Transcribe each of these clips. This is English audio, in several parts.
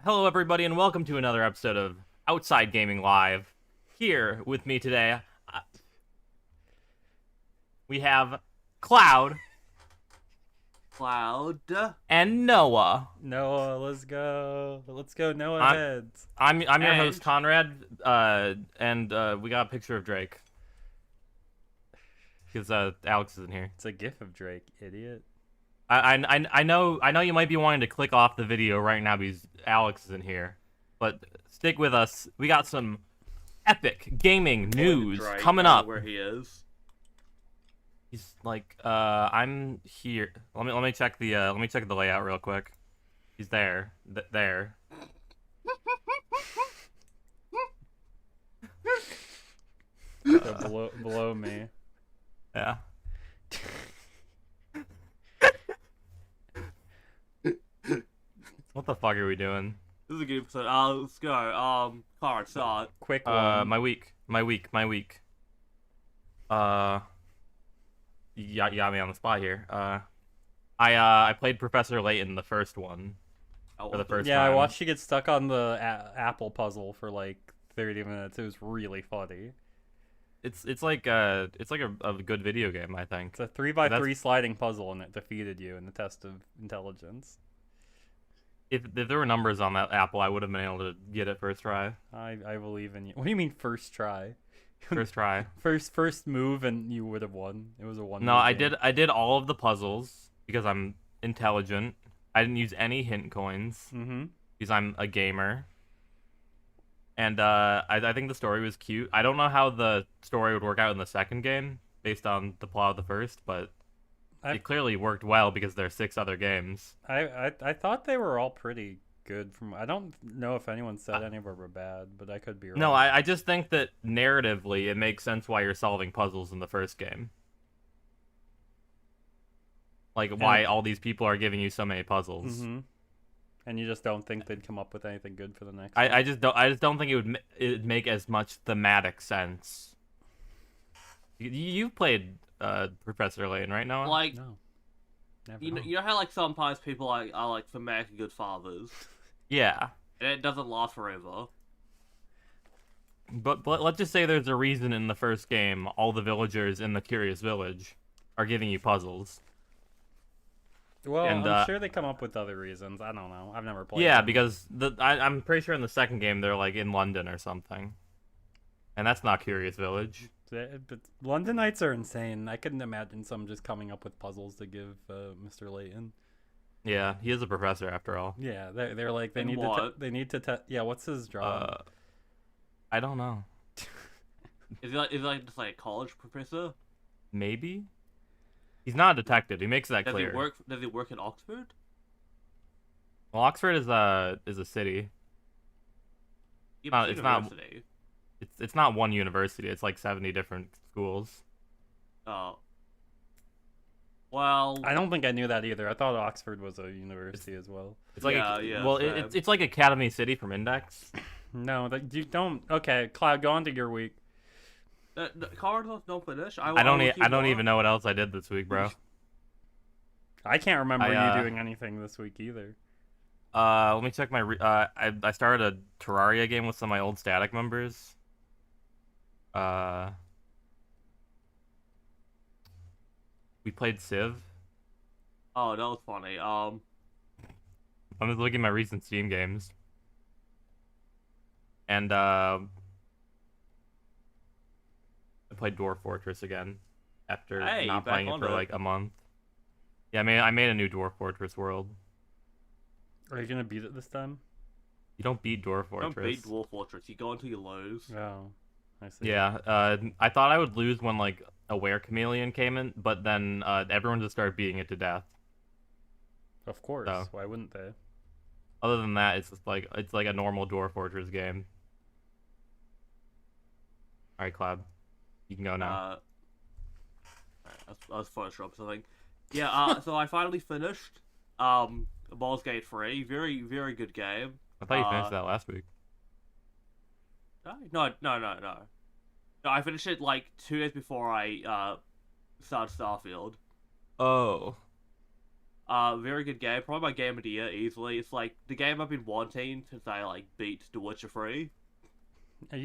Hello, everybody, and welcome to another episode of Outside Gaming Live. Here with me today, we have Cloud Cloud. and Noah. Noah, let's go. Let's go, Noah I'm- heads. I'm your And- host Conrad, and we got a picture of Drake because Alex isn't here. It's a gif of Drake, idiot. I know you might be wanting to click off the video right now because Alex isn't here, but stick with us. We got some epic gaming news Drake, coming I don't up. know where he is. He's like, I'm here. Let me check the layout real quick. He's there. There. So below me. Yeah. What the fuck are we doing? This is a good episode. Let's go. Card start. Quick one. My week. You got me on the spot here. I played Professor Layton the first one for the first Yeah, time. I watched you get stuck on the apple puzzle for like 30 minutes. It was really funny. It's like a good video game, I think. It's a 3x3 That's- sliding puzzle, and it defeated you in the test of intelligence. If there were numbers on that apple, I would have been able to get it first try. I believe in you. What do you mean first try? First try. First move, and you would have won. It was a one. No, I did all of the puzzles because I'm intelligent. I didn't use any hint coins Mm-hmm. because I'm a gamer. And I think the story was cute. I don't know how the story would work out in the second game based on the plot of the first, but it clearly worked well because there are 6 other games. I thought they were all pretty good. I don't know if anyone said any of them were bad, but I could be wrong. No, I just think that narratively it makes sense why you're solving puzzles in the first game. Like why all these people are giving you so many puzzles. Mm-hmm. And you just don't think they'd come up with anything good for the next I just don't think it'd make as much thematic sense. You've played Professor Layton, right, Noah? Like, No. Never. you know how like sometimes people are like thematically good fathers, Yeah. and it doesn't last forever. But let's just say there's a reason in the first game all the villagers in the Curious Village are giving you puzzles. Well, and, I'm sure they come up with other reasons. I don't know. I've never played. Yeah, them. because I'm pretty sure in the second game they're like in London or something. And that's not Curious Village. But Londonites are insane. I couldn't imagine some just coming up with puzzles to give Mr. Layton. Yeah, he is a professor after all. Yeah, they're like they And need what? to they need to yeah. What's his job? I don't know. Is he like just like a college professor? Maybe? He's not a detective. He makes that Does clear. Does he work in Oxford? Well, Oxford is a city. Yeah, No, but it's not- university. It's not one university. It's like 70 different schools. Oh. Well. I don't think I knew that either. I thought Oxford was a university as well. It's like Yeah, well, same. it's like Academy City from Index. No, that you don't. Okay, Cloud, go on to your week. Cardinals don't finish. I don't even know what else I did this week, bro. I can't remember I, you doing anything this week either. Let me check my. I started a Terraria game with some of my old Static members. We played Civ. Oh, that was funny. I'm just looking at my recent Steam games. And I played Dwarf Fortress again after Hey, not back playing it on for it. like a month. Yeah, I made a new Dwarf Fortress world. Are you gonna beat it this time? You don't beat Dwarf Fortress. Don't beat Dwarf Fortress. You go until you lose. Oh, I see. Yeah, I thought I would lose when like a Were Chameleon came in, but then everyone just started beating it to death. Of course. So. Why wouldn't they? Other than that, it's like a normal Dwarf Fortress game. All right, Cloud, you can go now. I was first up something. Yeah. So I finally finished. Baldur's Gate 3. Very, very good game. I thought you finished that last week. No. No, I finished it like 2 days before I started Starfield. Oh. Very good game. Probably my game of the year easily. It's like the game I've been wanting since I like beat The Witcher 3. I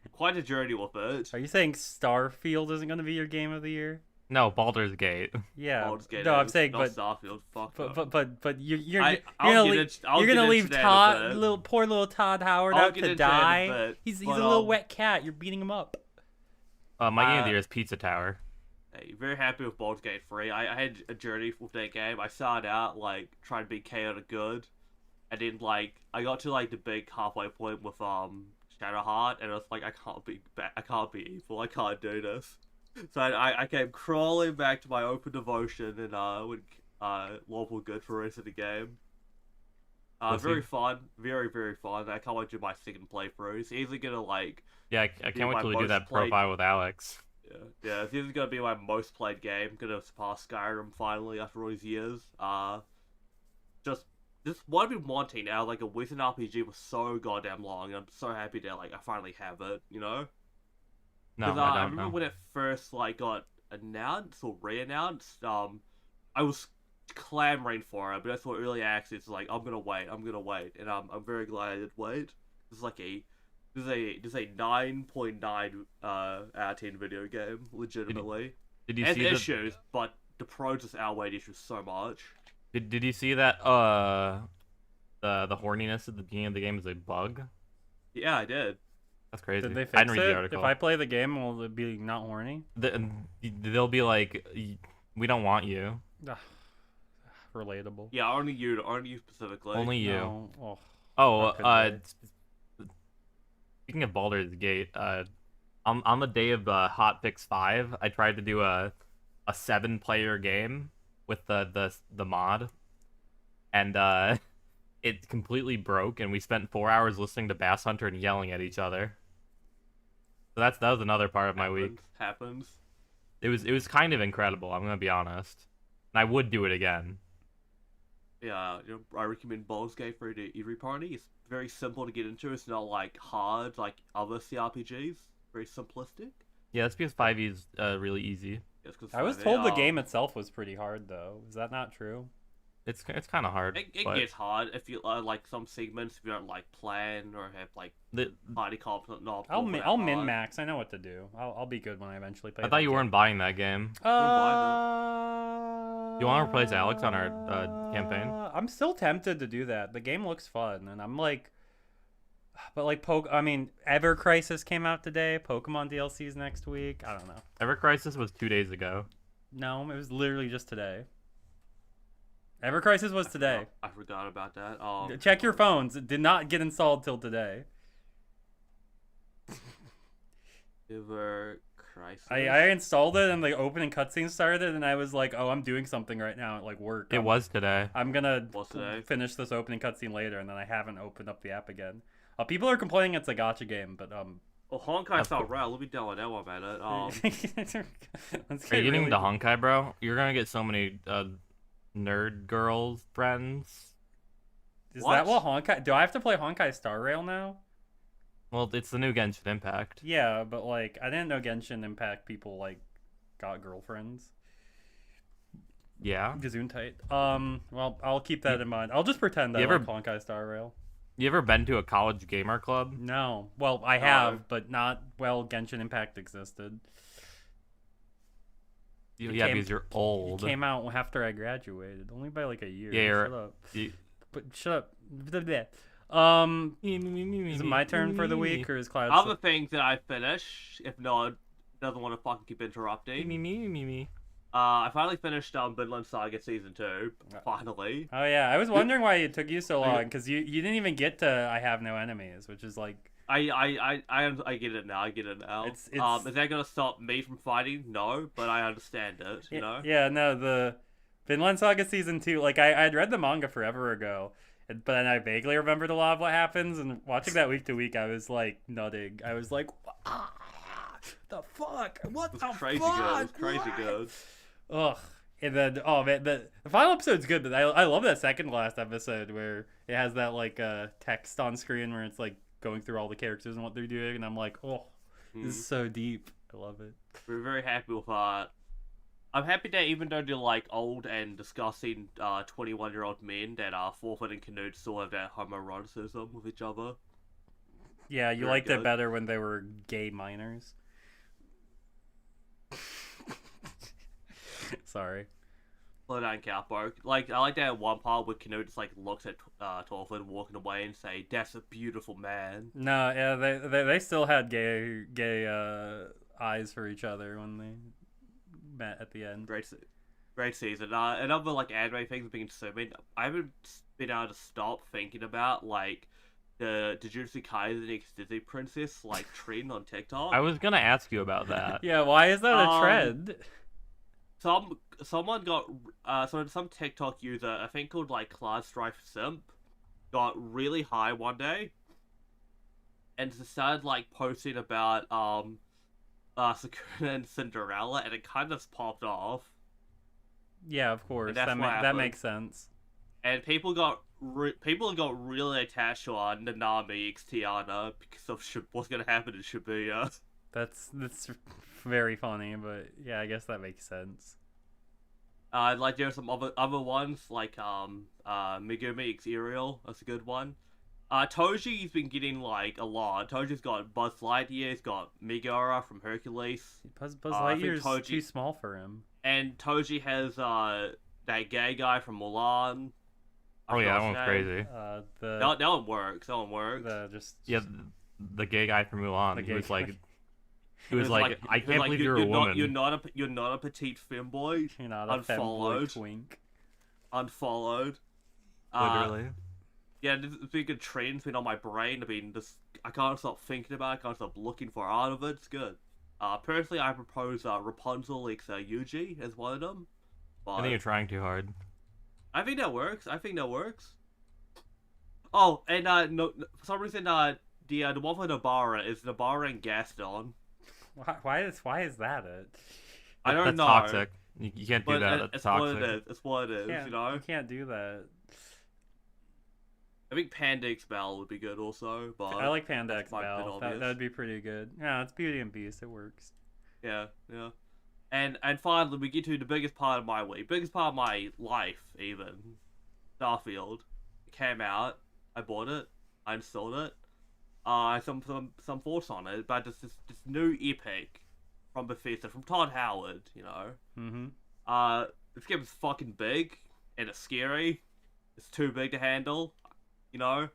had quite a journey with it. Are you saying Starfield isn't going to be your game of the year? No, Baldur's Gate. Yeah. Baldur's Gate No, I'm is, saying, not but Starfield. Fuck. but you're I'll gonna get leave, it- I'll you're get gonna leave into that in a Todd, bit. poor little Todd Howard I'll out get to into that in a die. bit, He's a but, little wet cat. You're beating him up. My game of the year is Pizza Tower. Hey, very happy with Baldur's Gate 3. I had a journey with that game. I started out like trying to be chaotic good, and then like I got to like the big halfway point with Shadowheart, and I was like, I can't be evil. I can't do this. So I came crawling back to my open devotion and went lawful good for the rest of the game. Very fun, very fun. I can't wait to do my second playthrough. It's easily gonna like Yeah, I can't wait till we do that played- profile with Alex. yeah. It's either gonna be my most played game. Gonna surpass Skyrim finally after all these years. Just what I've been wanting out of like a Western RPG was so goddamn long. I'm so happy that like I finally have it. You know. No, I I don't remember know. when it first like got announced or re-announced. I was clamoring for it, but I thought early access like I'm gonna wait, and I'm very glad I did wait. This is like this is a 9.9 out of 10 video game, legitimately. Did you It has see issues, but the pros just outweigh the issues so much. Did you see that the horniness at the beginning of the game is a bug? Yeah, I did. That's crazy. Did they I fix didn't read the it? article. If I play the game, will it be not horny? They'll be like, we don't want you. Ugh, relatable. Yeah, only you specifically. Only you. No. Oh, Oh, how could speaking of Baldur's Gate, on the day of Hotfix 5, I tried to do a 7-player game with the mod, and it completely broke, and we spent 4 hours listening to Bass Hunter and yelling at each other. So that was another part of my week. Happens. It was kind of incredible, I'm gonna be honest. And I would do it again. Yeah, I recommend Baldur's Gate for every party. It's very simple to get into. It's not like hard like other CRPGs. Very simplistic. Yeah, that's because 5e is really easy. Yes, 'cause I was they told the are- game itself was pretty hard, though. Is that not true? It's kind of hard. It but gets hard if you like some segments if you don't like plan or have like the, party comp. Not I'll that I'll hard. min max. I know what to do. I'll be good when I eventually play. I thought that you game. weren't buying that game. You want to replace Alex on our campaign? I'm still tempted to do that. The game looks fun, and I'm like, but like Ever Crisis came out today. Pokemon DLC's next week. I don't know. Ever Crisis was 2 days ago. No, it was literally just today. Ever Crisis was today. I forgot about that. Check your phones. It did not get installed till today. Ever Crisis. I installed it, and the opening cutscene started, and I was like, oh, I'm doing something right now at like work. It was today. I'm gonna Was today? finish this opening cutscene later, and then I haven't opened up the app again. People are complaining it's a gacha game, but Well, Honkai Star Rail. Let me download that one, man. Let's Are you get getting really- into Honkai, bro? You're gonna get so many nerd girls friends. Is What? that what Honkai? Do I have to play Honkai Star Rail now? Well, it's the new Genshin Impact. Yeah, but like I didn't know Genshin Impact people like got girlfriends. Yeah. Gesundheit. Well, I'll keep that in mind. I'll just pretend I You ever- like Honkai Star Rail. You ever been to a college gamer club? No. Well, I have, but not while Genshin Impact existed. Yeah, came- because you're old. It came out after I graduated, only by like a year. Yeah, you're- Shut up. You- But shut up. Is it my turn for the week, or is Cloud? Other things that I finish, if Nod doesn't want to fucking keep interrupting. Me. I finally finished Vinland Saga Season 2. Finally. Oh yeah, I was wondering why it took you so long, because you didn't even get to I have no enemies, which is like I get it now. It's- Is that gonna stop me from fighting? No, but I understand it. You know. Yeah, no, the Vinland Saga Season 2, like I'd read the manga forever ago, but then I vaguely remembered a lot of what happens, and watching that week to week, I was like nutting. I was like, the fuck? What It the was crazy fuck? good. It was crazy What? good. Ugh. And then, oh man, the final episode's good, but I love that second to last episode where it has that like text on screen where it's like going through all the characters and what they're doing, and I'm like, oh, this is so deep. I love it. We're very happy with I'm happy that even though they're like old and disgusting 21-year-old men, that Forfeit and Canute still have that homoeroticism with each other. Yeah, you Very liked it good. better when they were gay minors. Sorry. Slow down, Cowpoke. Like, I like that one part where Canute just like looks at Torford walking away and say, "That's a beautiful man." No, yeah, they still had gay eyes for each other when they met at the end. Great season. Another like anime things have been consuming. I haven't been able to stop thinking about like the Jujutsu Kaisen X Disney Princess like trend on TikTok. I was gonna ask you about that. Yeah, why is that a trend? Someone got some TikTok user, I think called like Class Strife Simp, got really high one day and started like posting about Sakuna and Cinderella, and it kind of popped off. Yeah, of course. That's That makes sense. And people got really attached to Nanami X Tiana because of what's gonna happen in Shibuya. That's very funny, but yeah, I guess that makes sense. Like there's some other ones like Megumi X Ariel. That's a good one. Toji's been getting like a lot. Toji's got Buzz Lightyear. He's got Megara from Hercules. Buzz Lightyear's too small for him. And Toji has that gay guy from Mulan. Oh yeah, that one's crazy. That one works. That one works. Yeah, the gay guy from Mulan. He was like, I can't believe you're a woman. woman. You're not a petite femboy. You're not a femboy twink. Unfollowed. Literally. Yeah, this has been a good trend. It's been on my brain. I can't stop thinking about it. I can't stop looking for out of it. It's good. Personally, I propose Rapunzel X Yuji as one of them. But I think you're trying too hard. I think that works. Oh, and no, for some reason, the one for Nabara is Nabara and Gaston. Why is that it? I don't know. That's toxic. You can't do that. That's toxic. It's what it is. You know. You can't do that. I think Panda X Bell would be good also, but I like Panda X Bell. That would be pretty good. Yeah, it's Beauty and Beast. It works. Yeah. And finally, we get to the biggest part of my week, biggest part of my life, even. Starfield. It came out. I bought it. I installed it. Some thoughts on it, but this new epic from Bethesda, from Todd Howard, you know. Mm-hmm. This game is fucking big, and it's scary. It's too big to handle. You know,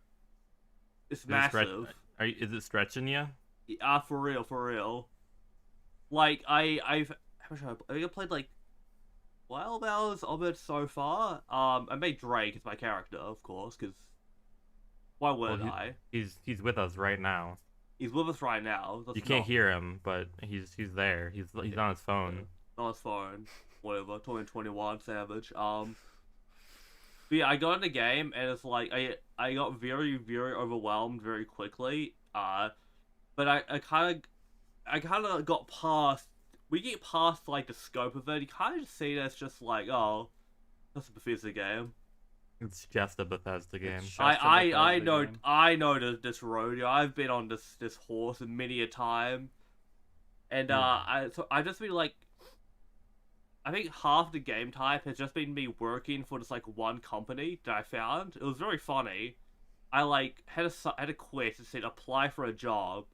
it's massive. Is it stretching you? For real. Like I think I played like 12 hours of it so far. I made Drake as my character, of course, because why wouldn't I? He's with us right now. He's with us right now. You can't hear him, but he's there. He's on his phone. On his phone, whatever. 2021 Savage. But yeah, I got in the game and it's like I got very overwhelmed very quickly. But I kind of got past. We get past like the scope of it. You kind of just see it as just like, oh, that's a Bethesda game. It's just a Bethesda game. I know this rodeo. I've been on this horse many a time, and I just been like. I think half the game type has just been me working for this like one company that I found. It was very funny. I like had a quest that said apply for a job,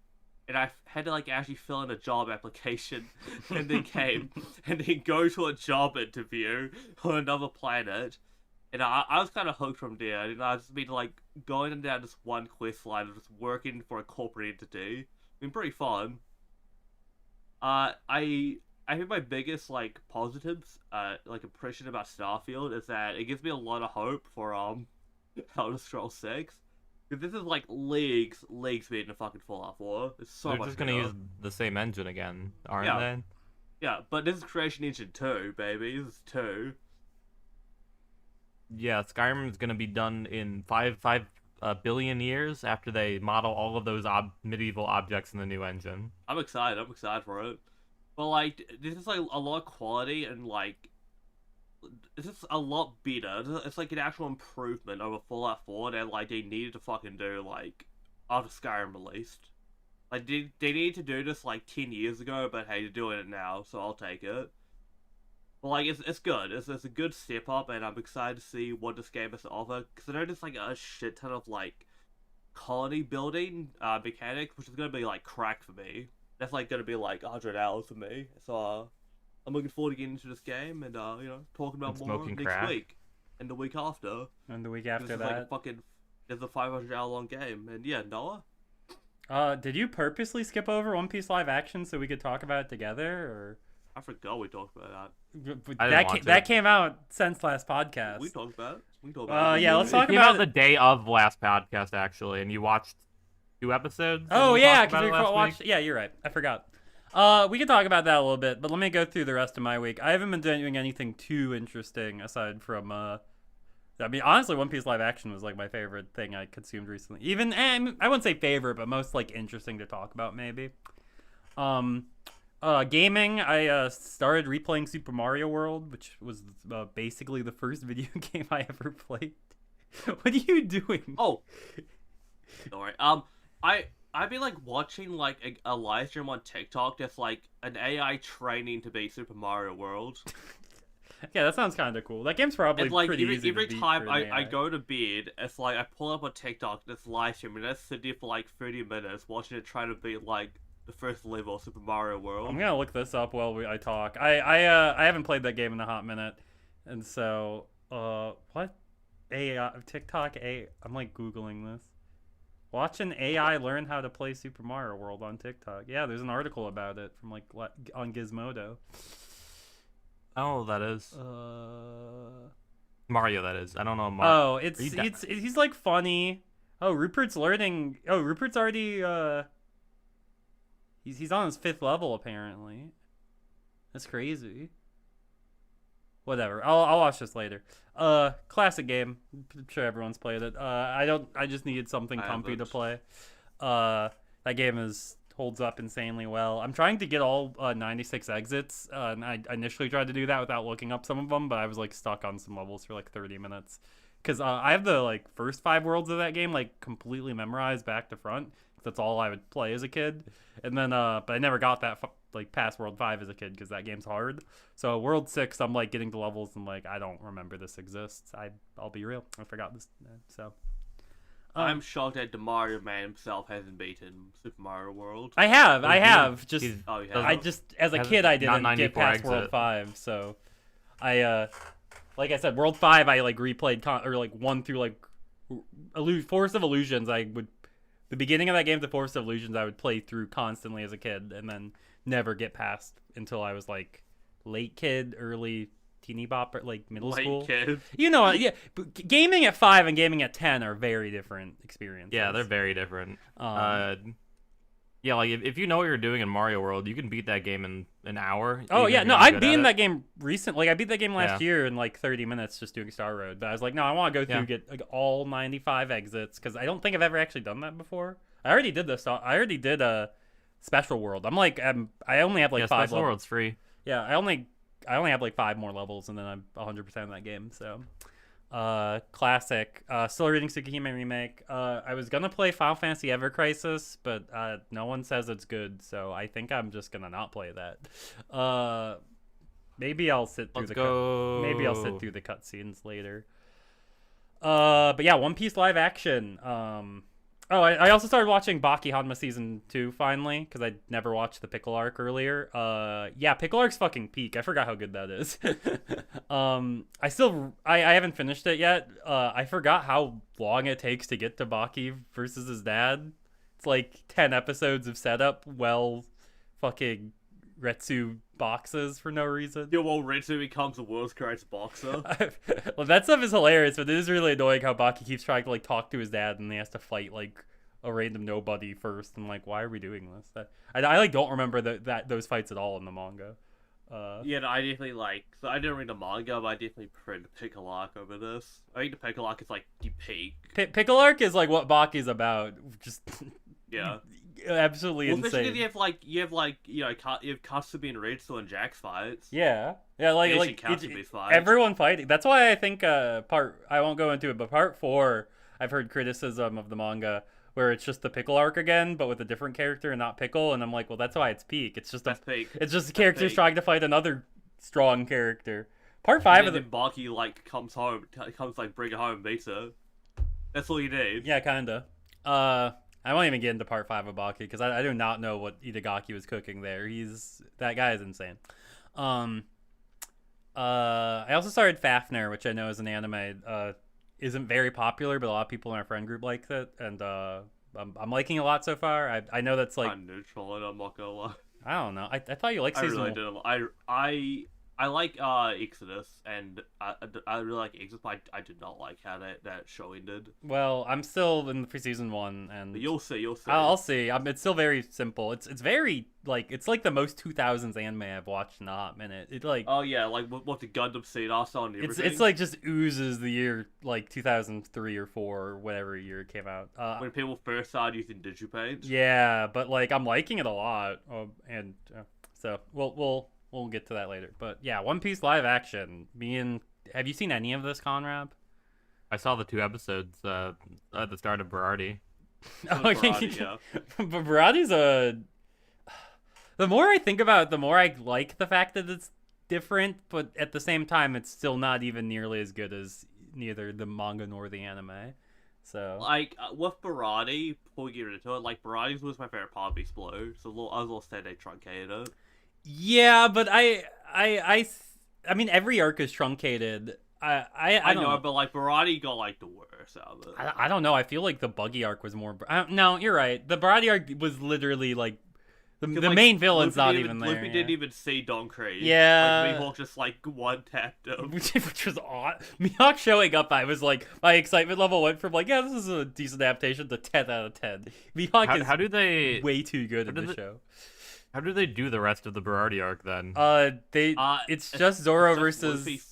and I had to like actually fill in a job application, and then go to a job interview on another planet, and I was kind of hooked from there. And I just been like going down this one quest line of just working for a corporate entity. Been pretty fun. I think my biggest like positives, like impression about Starfield is that it gives me a lot of hope for Elder Scrolls 6. Because this is like leagues better than fucking Fallout 4. It's so They're much just gonna use the same engine again, aren't they? Yeah, but this is Creation Engine 2, baby. This is 2. Yeah, Skyrim is gonna be done in five billion years after they model all of those medieval objects in the new engine. I'm excited for it. But like, this is like a lot of quality and like, it's just a lot better. It's like an actual improvement over Fallout 4 that like they needed to fucking do like after Skyrim released. Like they needed to do this like 10 years ago, but hey, they're doing it now, so I'll take it. But like it's good. It's a good step up, and I'm excited to see what this game has to offer. Because I know there's like a shit ton of like colony building mechanics, which is gonna be like crack for me. That's like gonna be like 100 hours for me. So I'm looking forward to getting into this game and talking about And more smoking next crack. week and the week after. And the week This after is that. like a fucking it's a 500-hour long game, and yeah, Noah. Did you purposely skip over One Piece live action so we could talk about it together, or I forgot we talked about that. I didn't watch that it. came out since last podcast? We talked about it. We talked about it. Yeah, let's It talk came about out the day of last podcast, actually, and you watched 2 episodes. and Oh we yeah, talked about because it we last watched. week? Yeah, you're right. I forgot. We can talk about that a little bit, but let me go through the rest of my week. I haven't been doing anything too interesting aside from I mean, honestly, One Piece live action was like my favorite thing I consumed recently. Even I wouldn't say favorite, but most like interesting to talk about maybe. Gaming. I started replaying Super Mario World, which was basically the first video game I ever played. What are you doing? Oh, sorry. I've been like watching like a live stream on TikTok that's like an AI training to be Super Mario World. Yeah, that sounds kind of cool. That game's probably And like pretty easy every to beat time for an I AI. go to bed, it's like I pull up on TikTok this live stream and I sit there for like 30 minutes watching it try to beat like the first level of Super Mario World. I'm gonna look this up while I talk. I haven't played that game in a hot minute, and so what AI TikTok I'm like googling this. Watch an AI learn how to play Super Mario World on TikTok. Yeah, there's an article about it from like on Gizmodo. Oh, that is Uh Mario. That is. I don't know Mario. oh, it's Read that. he's like funny. Oh, Rupert's learning. Oh, Rupert's already he's on his 5th level apparently. That's crazy. Whatever. I'll watch this later. Classic game. I'm sure everyone's played it. I just needed something I comfy to haven't. play. That game holds up insanely well. I'm trying to get all 96 exits. And I initially tried to do that without looking up some of them, but I was like stuck on some levels for like 30 minutes. Cuz I have the like first 5 worlds of that game like completely memorized back to front. That's all I would play as a kid. And then but I never got that like past World 5 as a kid because that game's hard. So World 6, I'm like getting to levels and like I don't remember this exists. I'll be real, I forgot this. So I'm shocked that the Mario Man himself hasn't beaten Super Mario World. I have just He's- Oh, yeah. I just as a Has kid I not didn't get 94 past World exit. 5. So I like I said, World 5 I like replayed or like 1 through like Forest of Illusions. The beginning of that game, the Forest of Illusions, I would play through constantly as a kid, and then never get past until I was like late kid, early teeny bop, or like middle Late school. kid. You know, yeah. But gaming at 5 and gaming at 10 are very different experiences. Yeah, they're very different. Yeah, like if you know what you're doing in Mario World, you can beat that game in an hour. Oh even yeah, if no, you're not I've good beaten at that it. game recently. Like I beat that game last Yeah. year in like 30 minutes just doing Star Road. But I was like, no, I want to go through Yeah. and get like all 95 exits because I don't think I've ever actually done that before. I already did this. I already did a Special World. I only have like Yeah, 5 Special levels. World's free. Yeah, I only have like 5 more levels and then I'm 100% in that game. So, classic. Still reading Tsukihime Remake. I was gonna play Final Fantasy Ever Crisis, but no one says it's good, so I think I'm just gonna not play that. Maybe I'll sit through Let's the go. maybe I'll sit through the cutscenes later. But yeah, One Piece live action. I also started watching Baki Hanma season 2 finally because I never watched the Pickle arc earlier. Yeah, Pickle arc's fucking peak. I forgot how good that is. I haven't finished it yet. I forgot how long it takes to get to Baki versus his dad. It's like 10 episodes of setup. Fucking Retsu boxes for no reason. Your old Ritsu becomes the world's greatest boxer. Well, that stuff is hilarious, but it is really annoying how Baki keeps trying to like talk to his dad and he has to fight like a random nobody first. And like, why are we doing this? I like don't remember those fights at all in the manga. Yeah, no, I definitely like. So I didn't read the manga, but I definitely prefer the Pickle arc over this. I think the Pickle arc is like the peak. Pickle arc is like what Baki's about. Just Yeah. absolutely Well, especially insane. because you have Kasumi and Ritsu and Jack's fights. Yeah, Asian Kasumi's fights. everyone fighting. That's why I think I won't go into it, but part 4, I've heard criticism of the manga where it's just the Pickle arc again, but with a different character and not Pickle, and I'm like, well, that's why it's peak. It's just That's peak. it's just characters peak. trying to fight another strong character. Part 5 of the Baki like comes like bring it home and beats her. That's all you need. yeah, kinda. I won't even get into part 5 of Baki because I do not know what Itagaki was cooking there. That guy is insane. I also started Fafnir, which I know is an anime. Isn't very popular, but a lot of people in our friend group like it, and I'm liking it a lot so far. I know that's like I'm neutral, and I'm not gonna lie. I don't know. I thought you liked I season really did. I like Exodus, and I really like Exodus, but I did not like how that show ended. Well, I'm still in season 1, and But you'll see. I'll see. It's still very simple. It's very like it's like the most 2000s anime I've watched in a hot minute. It like oh yeah, like what the Gundam scene I saw and everything. it's like just oozes the year like 2003 or 4 or whatever year it came out. When people first started using DigiPaint. Yeah, but like I'm liking it a lot, and so we'll get to that later. But yeah, One Piece live action. Have you seen any of this, Conrab? I saw the 2 episodes at the start of Berardi. Yeah. But Berardi's the more I think about it, the more I like the fact that it's different, but at the same time, it's still not even nearly as good as neither the manga nor the anime. So, like with Berardi, before we get into it, like Berardi was my favorite part of Beast Blue, so I was a little sad they truncated it. yeah, but I mean, every arc is truncated. I don't know, but like Berardi got like the worst out of it. I don't know. I feel like the Buggy arc was more. No, you're right. The Berardi arc was literally like the like, main villain's Luffy not didn't even even, there. Luffy didn't even see Don Krieg. Yeah. like, Mihawk just like one tapped him. Which was odd. Mihawk showing up, I was like, my excitement level went from like, yeah, this is a decent adaptation to 10 out of 10. Mihawk How do they way too good in the show. How do they do the rest of the Berardi arc then? It's just Zoro versus. Luffy.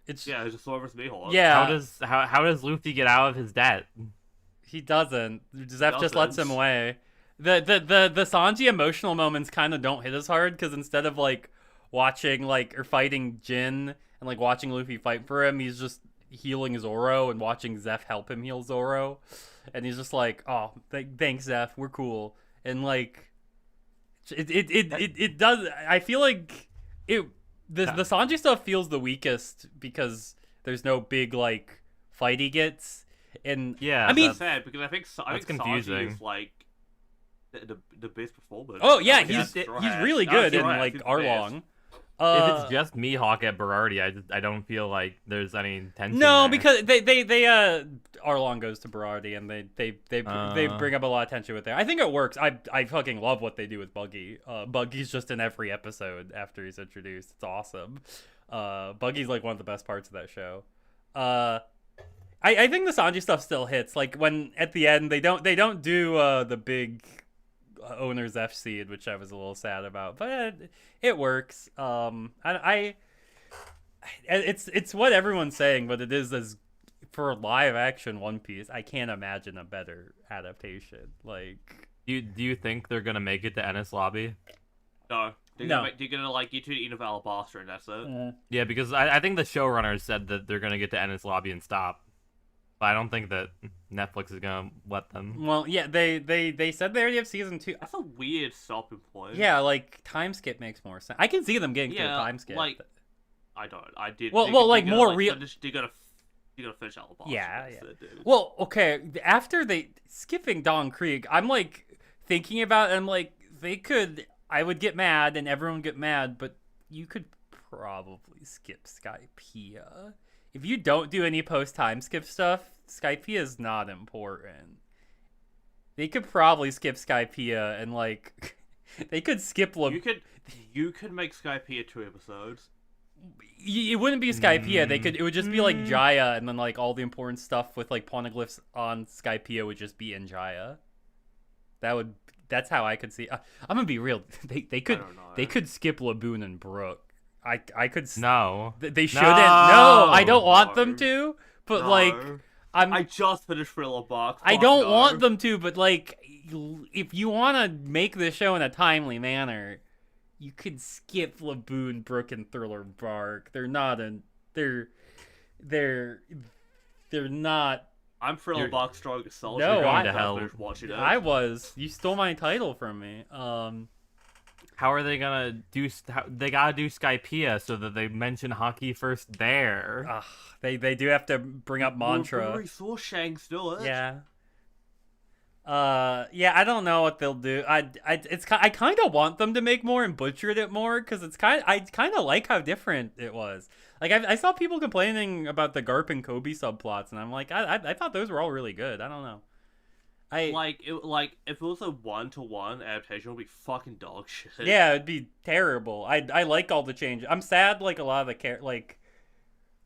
It's just Zoro versus Mihawk. Yeah. How does Luffy get out of his debt? He doesn't. Zeph just lets him away. The Sanji emotional moments kind of don't hit as hard because instead of like watching like or fighting Jin and like watching Luffy fight for him, he's just healing Zoro and watching Zeph help him heal Zoro, and he's just like, oh, thanks Zeph, we're cool, and like it does. I feel like the Sanji stuff feels the weakest because there's no big like fight he gets, and yeah, I mean, that's sad because I think confusing. Sanji is like the best performer. Oh yeah, he's really good in like Arlong. If it's just Mihawk at Berardi, I don't feel like there's any tension. No, there. because they Arlong goes to Berardi and they bring up a lot of tension with there. I think it works. I fucking love what they do with Buggy. Buggy's just in every episode after he's introduced. It's awesome. Buggy's like one of the best parts of that show. I think the Sanji stuff still hits. Like when at the end they don't do the big owner's F seed, which I was a little sad about, but it works. It's what everyone's saying, but it is as for live action One Piece. I can't imagine a better adaptation. Like, do you think they're gonna make it to Enies Lobby? No. They're gonna like get to the end of Alabasta and that's it. Mm-hmm. Yeah, because I think the showrunners said that they're gonna get to Enies Lobby and stop. But I don't think that Netflix is gonna let them. Well, yeah, they said they already have season 2. That's a weird stopping point. Yeah, like time skip makes more sense. I can see them getting to a time skip. Like, I don't. I did. Well, like more real. You're gonna finish Alabasta. Yeah. Well, okay. After they skipping Don Krieg, I'm like thinking about it, I'm like they could. I would get mad and everyone would get mad, but you could probably skip Skypiea. If you don't do any post-time skip stuff, Skypiea is not important. They could probably skip Skypiea and, like, they could skip... You could make Skypiea 2 episodes. It wouldn't be Skypiea. It would just be, like, Jaya, and then, like, all the important stuff with, like, poneglyphs on Skypiea would just be in Jaya. That's how I could see... I'm gonna be real. They could skip Laboon and Brook. I could no. They shouldn't. No, I don't want them to. But like, I just finished Thriller Box. I don't want them to. But like, if you want to make the show in a timely manner, you could skip Laboon, Brook, and Thriller Bark. They're not. I'm Thriller Box strongest soldier. No, going to hell. Watching it. I was. You stole my title from me. how are they gonna do? They gotta do Skypiea so that they mention hockey first there. Ugh, they do have to bring up mantra. We saw Shanks do it. Yeah. Yeah, I don't know what they'll do. I kind of want them to make more and butchered it more because I kind of like how different it was. Like I saw people complaining about the Garp and Kobe subplots, and I'm like, I thought those were all really good. I don't know. Like if it was a 1-to-1 adaptation, it would be fucking dog shit. Yeah, it'd be terrible. I like all the changes. I'm sad like a lot of the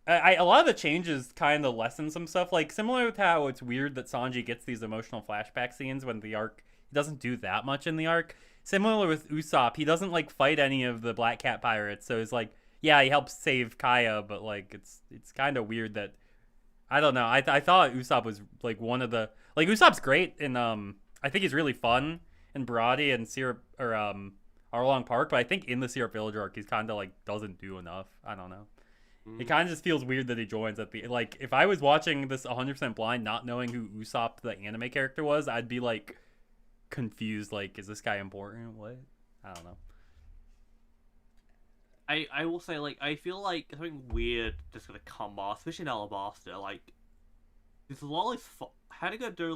a lot of the changes kind of lessen some stuff. Like similar with how it's weird that Sanji gets these emotional flashback scenes when the arc he doesn't do that much in the arc. Similar with Usopp, he doesn't like fight any of the Black Cat pirates. So it's like, yeah, he helps save Kaya, but like it's kind of weird that I don't know. I thought Usopp was like one of the Usopp's great in I think he's really fun in Barati and Syrup or Arlong Park, but I think in the Syrup Village arc he's kind of like doesn't do enough. I don't know. It kind of just feels weird that he joins at the like. If I was watching this 100% blind, not knowing who Usopp the anime character was, I'd be like confused. Like, is this guy important? What? I don't know. I will say like I feel like something weird just gonna come off, especially in Alabasta. Like, there's a lot of how they gonna do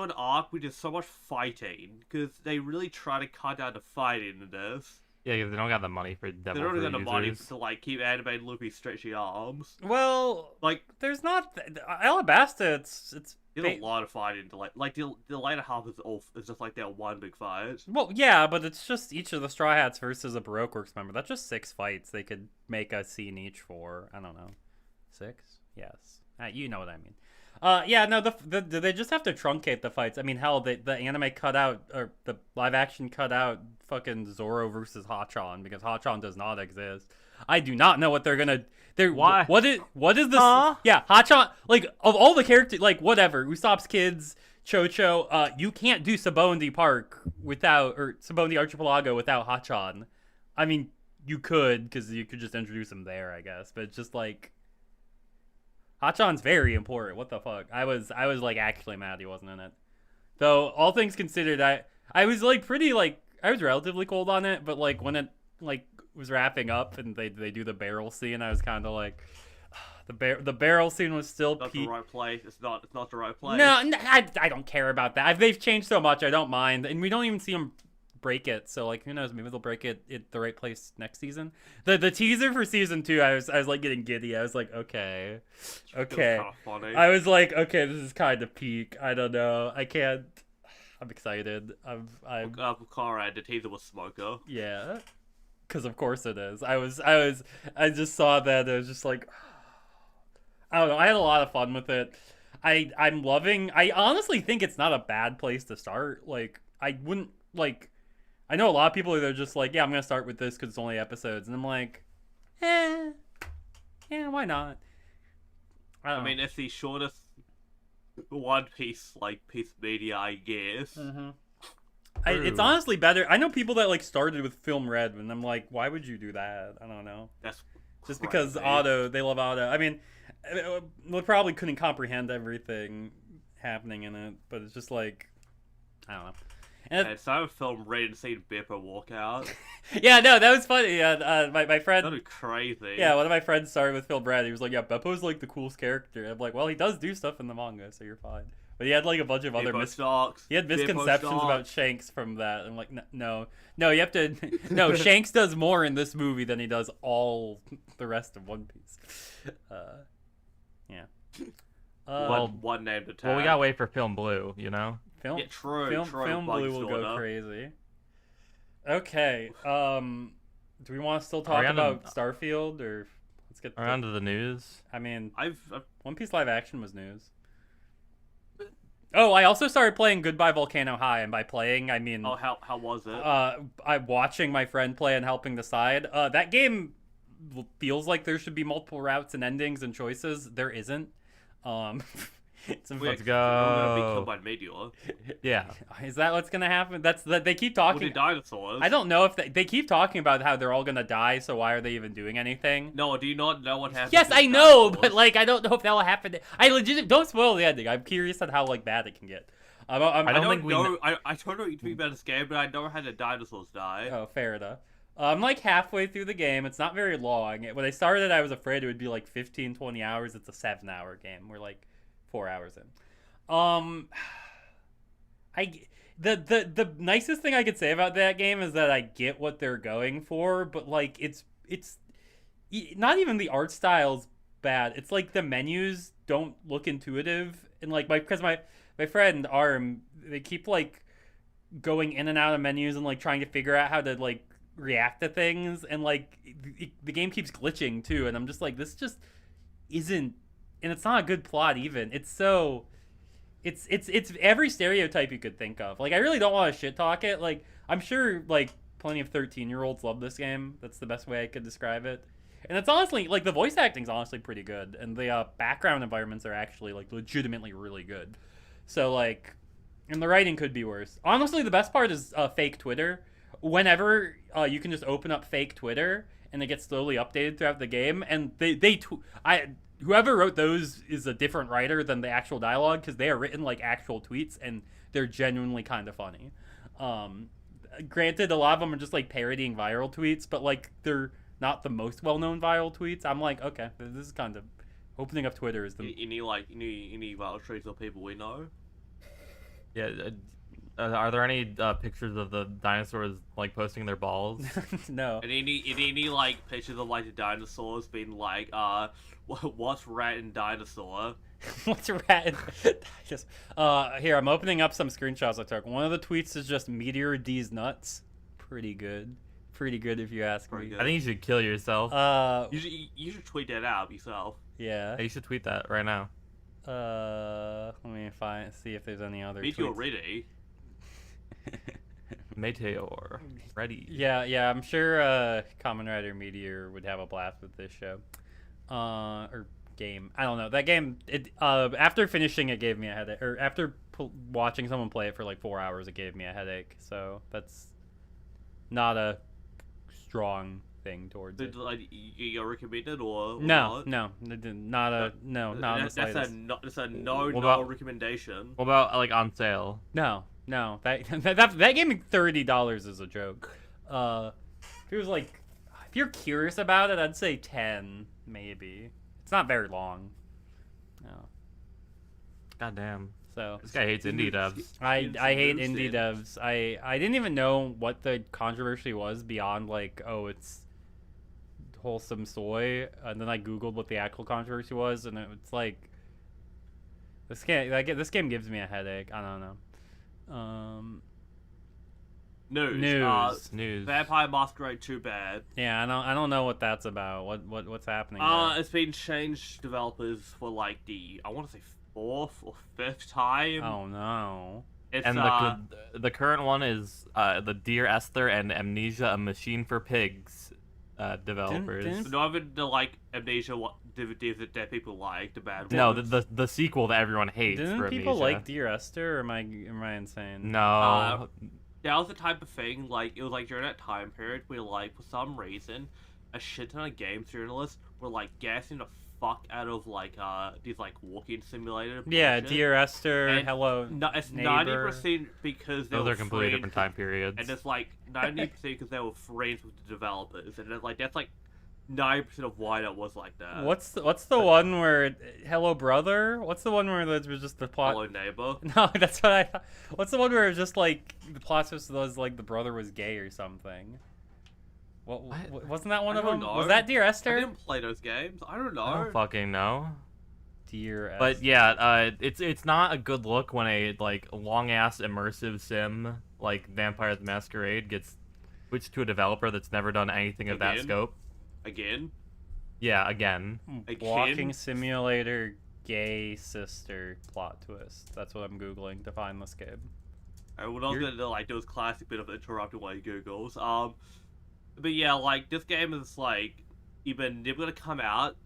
an arc with just so much fighting because they really try to cut down the fighting in this. Yeah, because they don't got the money for Devil They don't Fruit got the money users. to like keep animating Luffy's stretchy arms. Well, Like there's not Alabasta. It's there's a lot of fighting. The later half is just like that one big fight. well, yeah, but it's just each of the Straw Hats versus a Baroque Works member. That's just 6 fights. They could make a scene each for I don't know, 6. Yes, you know what I mean. Yeah, no, they just have to truncate the fights. I mean, hell, the anime cut out, or the live action cut out fucking Zoro versus Hachan because Hachan does not exist. I do not know what they're gonna. Why? What is this? Huh? Yeah, Hachan. Like of all the characters, like whatever. Usopp's kids, Chocho. You can't do Sabondi Park without or Sabondi Archipelago without Hachan. I mean, you could because you could just introduce him there, I guess. But it's just like. Hachan's very important. What the fuck? I was like actually mad he wasn't in it. Though all things considered, I was like pretty like I was relatively cold on it, but like when it like was wrapping up and they do the barrel scene, I was kind of like the barrel scene was still Not the right place. It's not the right place. No, I don't care about that. They've changed so much, I don't mind, and we don't even see them break it. So like who knows, maybe they'll break it at the right place next season. The teaser for season 2, I was like getting giddy. I was like, okay. Funny. I was like, okay, this is kind of peak. I don't know, I can't. I'm excited. I'm Conrab, the teaser was Smoker. yeah, because of course it is. I just saw that. I was just like, I don't know, I had a lot of fun with it. I'm loving. I honestly think it's not a bad place to start. Like I wouldn't like. I know a lot of people are just like, yeah, I'm going to start with this because it's only episodes. And I'm like, yeah, why not? I mean, it's the shortest One Piece, piece media, I guess. Mm-hmm. It's honestly better. I know people that, like, started with Film Red, and I'm like, why would you do that? I don't know. That's just crazy. because they love Otto. I mean, they probably couldn't comprehend everything happening in it, but it's just like, I don't know. And some film Red and seen Bipper walk out. Yeah, no, that was funny. Yeah, my friend. That was crazy. Yeah, one of my friends started with Phil Brad. He was like, "Yeah, Beppo's like the coolest character." I'm like, "Well, he does do stuff in the manga, so you're fine." But he had like a bunch of other he had misconceptions about Shanks from that. I'm like, no, you have to. No, Shanks does more in this movie than he does all the rest of One Piece. Yeah. One name to tag. Well, we gotta wait for Film Blue, you know. Film Blue will go crazy. Okay. Do we want to still talk about Starfield, or let's get around to the news? I mean, I've One Piece live action was news. Oh, I also started playing Goodbye Volcano High, and by playing I mean how was it? I'm watching my friend play and helping decide. That game feels like there should be multiple routes and endings and choices. There isn't. Let's go. Be killed by Meteor. Yeah. Is that what's gonna happen? That's that they keep talking. Well, the dinosaurs. I don't know if they keep talking about how they're all gonna die. So why are they even doing anything? No, do you not know what happened? Yes, I know, but like I don't know if that will happen. I legit don't spoil the ending. I'm curious on how like bad it can get. I don't think we know. I don't know anything about this game, but I know how the dinosaurs die. Oh, fair enough. I'm like halfway through the game. It's not very long. When I started, I was afraid it would be like 15, 20 hours. It's a 7-hour game. We're like 4 hours in. I the nicest thing I could say about that game is that I get what they're going for, but like it's not even the art style's bad. It's like the menus don't look intuitive, and like because my friend Arm, they keep like going in and out of menus and like trying to figure out how to like react to things, and like the game keeps glitching too, and I'm just like, this just isn't, and it's not a good plot even. It's every stereotype you could think of. Like, I really don't want to shit talk it. Like, I'm sure like plenty of 13-year-olds love this game. That's the best way I could describe it. And it's honestly like the voice acting's honestly pretty good, and the background environments are actually like legitimately really good. So like, and the writing could be worse. Honestly, the best part is fake Twitter. Whenever you can just open up fake Twitter and it gets slowly updated throughout the game, and whoever wrote those is a different writer than the actual dialogue, because they are written like actual tweets and they're genuinely kind of funny. Granted, a lot of them are just like parodying viral tweets, but like they're not the most well-known viral tweets. I'm like, okay, this is kind of opening up Twitter is the Any viral tweets of people we know? Yeah. Are there any pictures of the dinosaurs like posting their balls? no. And any like pictures of like the dinosaurs being like, what's rat and dinosaur? What's a rat? Just here, I'm opening up some screenshots I took. One of the tweets is just Meteor D's nuts. Pretty good if you ask me. I think you should kill yourself. You should tweet that out yourself. Yeah. You should tweet that right now. Let me see if there's any other Meteor tweets. ready. Meteor ready. Yeah, I'm sure Kamen Rider Meteor would have a blast with this show. Or game. I don't know. That game, after finishing it gave me a headache. Or after watching someone play it for like 4 hours, it gave me a headache. So that's not a strong thing towards it. Like, you recommend it or No, not? not on the slightest. That's a no recommendation. What about like on sale? No. That gave me $30 as a joke. If it was like, if you're curious about it, I'd say 10 maybe. It's not very long. No. God damn. So This guy hates indie devs. I hate indie devs. I didn't even know what the controversy was beyond like, oh, it's wholesome soy, and then I googled what the actual controversy was, and it's like, this game gives me a headache. I don't know. News. Vampire Masquerade 2 bad. Yeah, I don't know what that's about. What's happening? It's been changed developers for like I want to say 4th or 5th time. Oh no. It's, And the current one is the Dear Esther and Amnesia: A Machine for Pigs developers. Didn't- not even the like Amnesia DVDs that dead people like, the bad No, ones. the sequel that everyone hates. Didn't for people Amnesia. like Dear Esther? Or am I insane? No. That was the type of thing, like, it was like during that time period where, like, for some reason, a shit ton of games journalists were, like, gassing the fuck out of, like, these, like, walking simulator Yeah, bullshit. Dear Esther, And Hello It's Neighbor. 90% because they Those were are completely friends, different time periods. and it's, like, 90% because they were friends with the developers, and it's, like, that's, like, 90% of why that was like that. What's the one where Hello Brother? What's the one where there was just the plot? Hello Neighbor? No, that's what I thought. What's the one where it was just like the plot twist was like the brother was gay or something? Wasn't that one I of don't them? know. Was that Dear I Esther? didn't play those games. I don't know. I don't fucking know. Dear Esther. But yeah, it's not a good look when a like long ass immersive sim like Vampire the Masquerade gets switched to a developer that's never done anything of that Again? scope. Again? Yeah, again. Walking Simulator gay sister plot twist. That's what I'm googling to find this game. Alright, well, I was gonna do like those classic bit of interrupting while you Googles. But yeah, like this game is like either never gonna come out,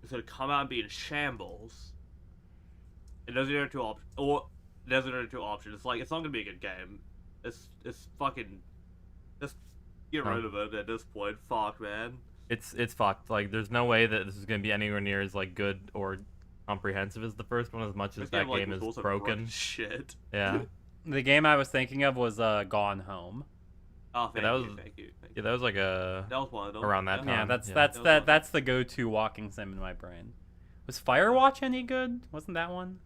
it's gonna come out and be in shambles. And those are the two options, or there's another two options. It's like it's not gonna be a good game. It's fucking just get rid of it at this point. Fuck, man. It's fucked. Like there's no way that this is gonna be anywhere near as like good or comprehensive as the first one, as much as This that like, game was is also broken. Shit. Yeah. The game I was thinking of was Gone Home. Oh, thank that you, was- thank you. Yeah, that was like a That was one of them. around that Yeah, time. that's the go-to walking sim in my brain. Was Firewatch any good? Wasn't that one?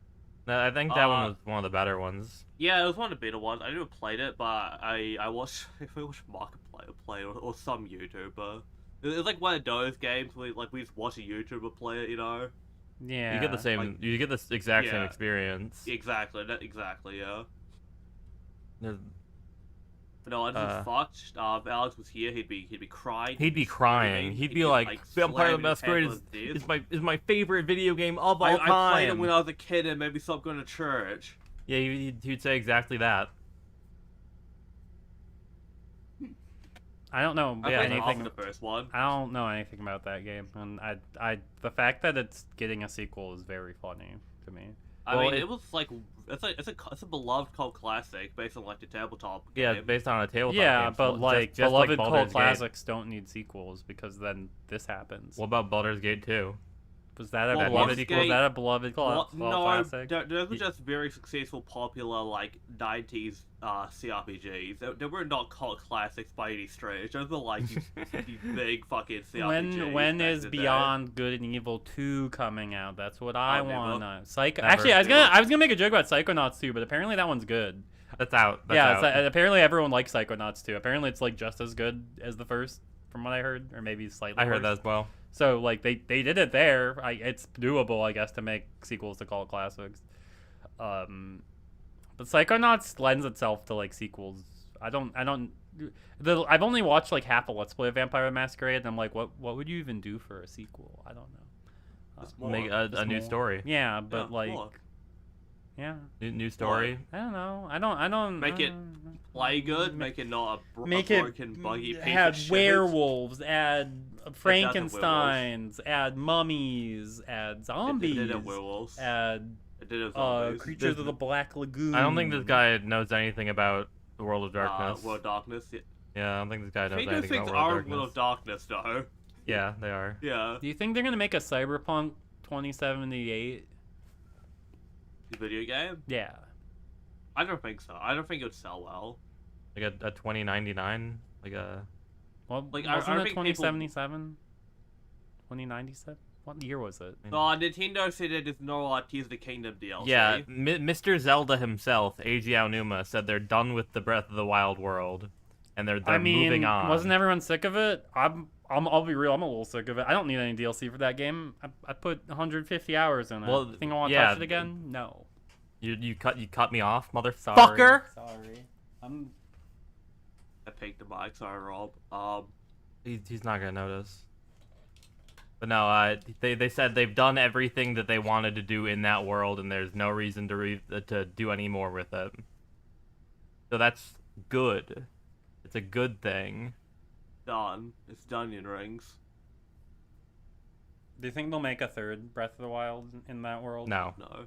No, I think that one was one of the better ones. Yeah, it was one of the better ones. I never played it, but I watched if I watched Markiplier play or some YouTuber. It was like one of those games where like we just watch a YouTuber play it, you know. Yeah. You get the same. like- you get the exact same Yeah. experience. Exactly, exactly, yeah. There's- But no, I just fucked. If Alex was here, he'd be crying. He'd be crying. He'd be like, Vampire the Masquerade is my favorite video game of all I time. played it when I was a kid and made me stop going to church. Yeah, he'd say exactly that. I don't know I played anything. the first one. I don't know anything about that game, and the fact that it's getting a sequel is very funny to me. I Well, mean, it was like it's a beloved cult classic based on like the tabletop game. Yeah, based on a tabletop Yeah, game. but So like just beloved Baldur's cult Gate. classics don't need sequels because then this happens. What about Baldur's Gate 2? Was that a Well, beloved? Baldur's Was Gate- that a beloved cult No, classic? those were just very successful, popular like '90s CRPGs. They were not cult classics by any stretch. Those were like these big fucking CRPGs. When back is in the day. Beyond Good and Evil 2 coming out? That's what I never. wanna. Psycho. Never. Actually, I was gonna make a joke about Psychonauts 2, but apparently that one's good. That's out. That's yeah, out. it's, apparently everyone likes Psychonauts 2. Apparently it's like just as good as the first, from what I heard, or maybe slightly. I heard that worse. as well. So like they did it there. It's doable, I guess, to make sequels to cult classics. But Psychonauts lends itself to like sequels. I've only watched like half a Let's Play of Vampire the Masquerade, and I'm like, what would you even do for a sequel? I don't know. Just more. Make a new more. story. Yeah, but Yeah, like, more. yeah, New story. I don't know. I don't Make it play good. Make it not a Make it broken, buggy piece add of shit. werewolves, add werewolves. Frankensteins, add mummies, add zombies, It did werewolves. add It did zombies. creatures of the Black Lagoon. I don't think this guy knows anything about the World of Darkness. World of Darkness. Yeah. Yeah, I don't think this guy knows Those anything things about World are of World of Darkness. Darkness, though. Yeah, they are. Yeah. Do you think they're gonna make a Cyberpunk 2078? The video game? Yeah. I don't think so. I don't think it would sell well. Like a 2099, like a. Well, Like, wasn't I it think people- 2077? 2097? What year was it? Nintendo said it is no Tears of the Kingdom DLC. Yeah, Mr. Zelda himself, Eiji Aonuma, said they're done with the Breath of the Wild world, and they're moving on. Wasn't everyone sick of it? I'll be real. I'm a little sick of it. I don't need any DLC for that game. I put 150 hours in it. Well, Think I want to yeah, touch it again? No. You cut me off, Sorry. motherfucker. Sorry. I picked the mic. Sorry, Rob. He's not gonna notice. But no, they said they've done everything that they wanted to do in that world, and there's no reason to do any more with it. So that's good. It's a good thing. Done. It's Dungeon Rings. Do you think they'll make a third Breath of the Wild in that world? No. No.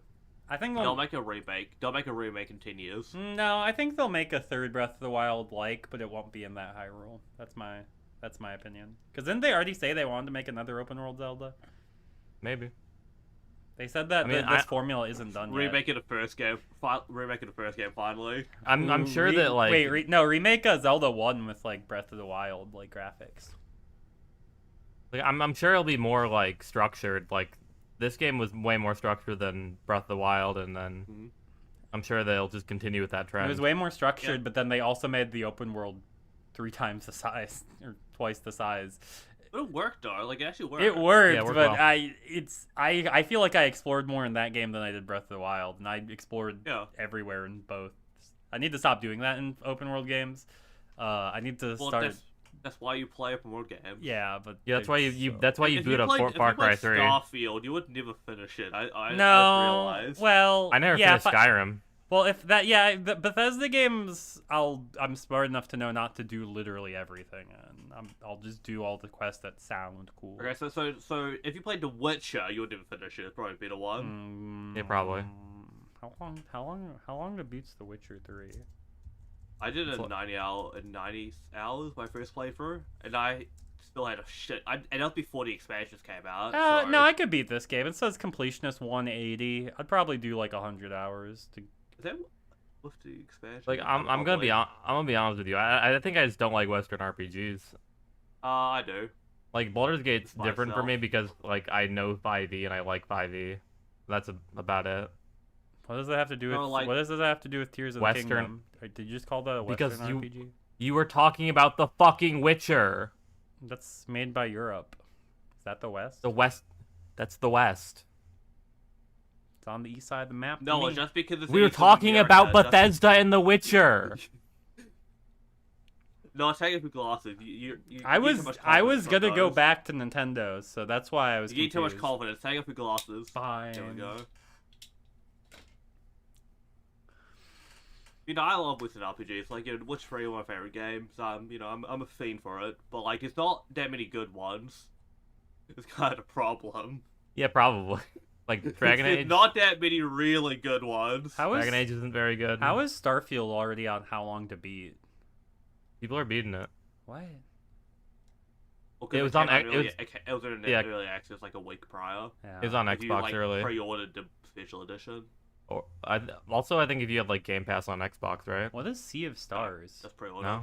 I think They'll make a remake. They'll make a remake in 10 years. No, I think they'll make a third Breath of the Wild but it won't be in that Hyrule. That's my opinion. Because didn't they already say they wanted to make another open world Zelda? Maybe. They said that this formula isn't done yet. Remaking the first game. Remaking the first game finally. I'm sure that like remake a Zelda 1 with like Breath of the Wild like graphics. like I'm sure it'll be more like structured. Like this game was way more structured than Breath of the Wild, and then I'm sure they'll just continue with that trend. It was way more structured, but then they also made the open world 3 times the size or twice the size. But it worked though. Like it actually worked. It worked, Yeah, it worked but well. I feel like I explored more in that game than I did Breath of the Wild, and I explored everywhere in both. I need to stop doing that in open world games. I need to start. That's why you play open world games. Yeah, but that's why you that's why you If boot up played- Far if Cry you 3. played Starfield, you would never finish it. I no, realized. well, I never yeah, finished Skyrim. Well, if that, the Bethesda games, I'm smart enough to know not to do literally everything, and I'll just do all the quests that sound cool. Okay, so if you played The Witcher, you would never finish it. It'd probably be the one. Yeah, probably. How long to beats The Witcher 3? I did it in 90 hours my first playthrough, and I still had a shit. And that was before the expansions came out. So. No, I could beat this game. It says completionist 180. I'd probably do like 100 hours to. Is that with the expansion? Like I'm gonna be honest with you. I think I just don't like Western RPGs. I do. Like Baldur's Gate's different for me because like I know 5e and I like 5e. That's about it. What does that have to do with? What does that have to do with Tears of the Kingdom? Did you just call that a Western RPG? You were talking about the fucking Witcher. That's made by Europe. Is that the West? The West. That's the West. It's on the east side of the map. No, it's just because we were talking about Bethesda and The Witcher. No, take it for glasses. I was gonna go back to Nintendo, so that's why I was. You need too much confidence. Take it for glasses. Fine. There we go. You know, I love Western RPGs. Like, Witcher 3 are my favorite games. I'm a fiend for it. But like, it's not that many good ones. It's kind of a problem. Yeah, probably. Like Dragon Age. Not that many really good ones. Dragon Age isn't very good. How is Starfield already on how long to beat? People are beating it. What? Well, it was on. It was in early access like a week prior. Yeah. It was on Xbox early. Pre-ordered the special edition. Or I think if you had like Game Pass on Xbox, right? What is Sea of Stars? That's pre-order.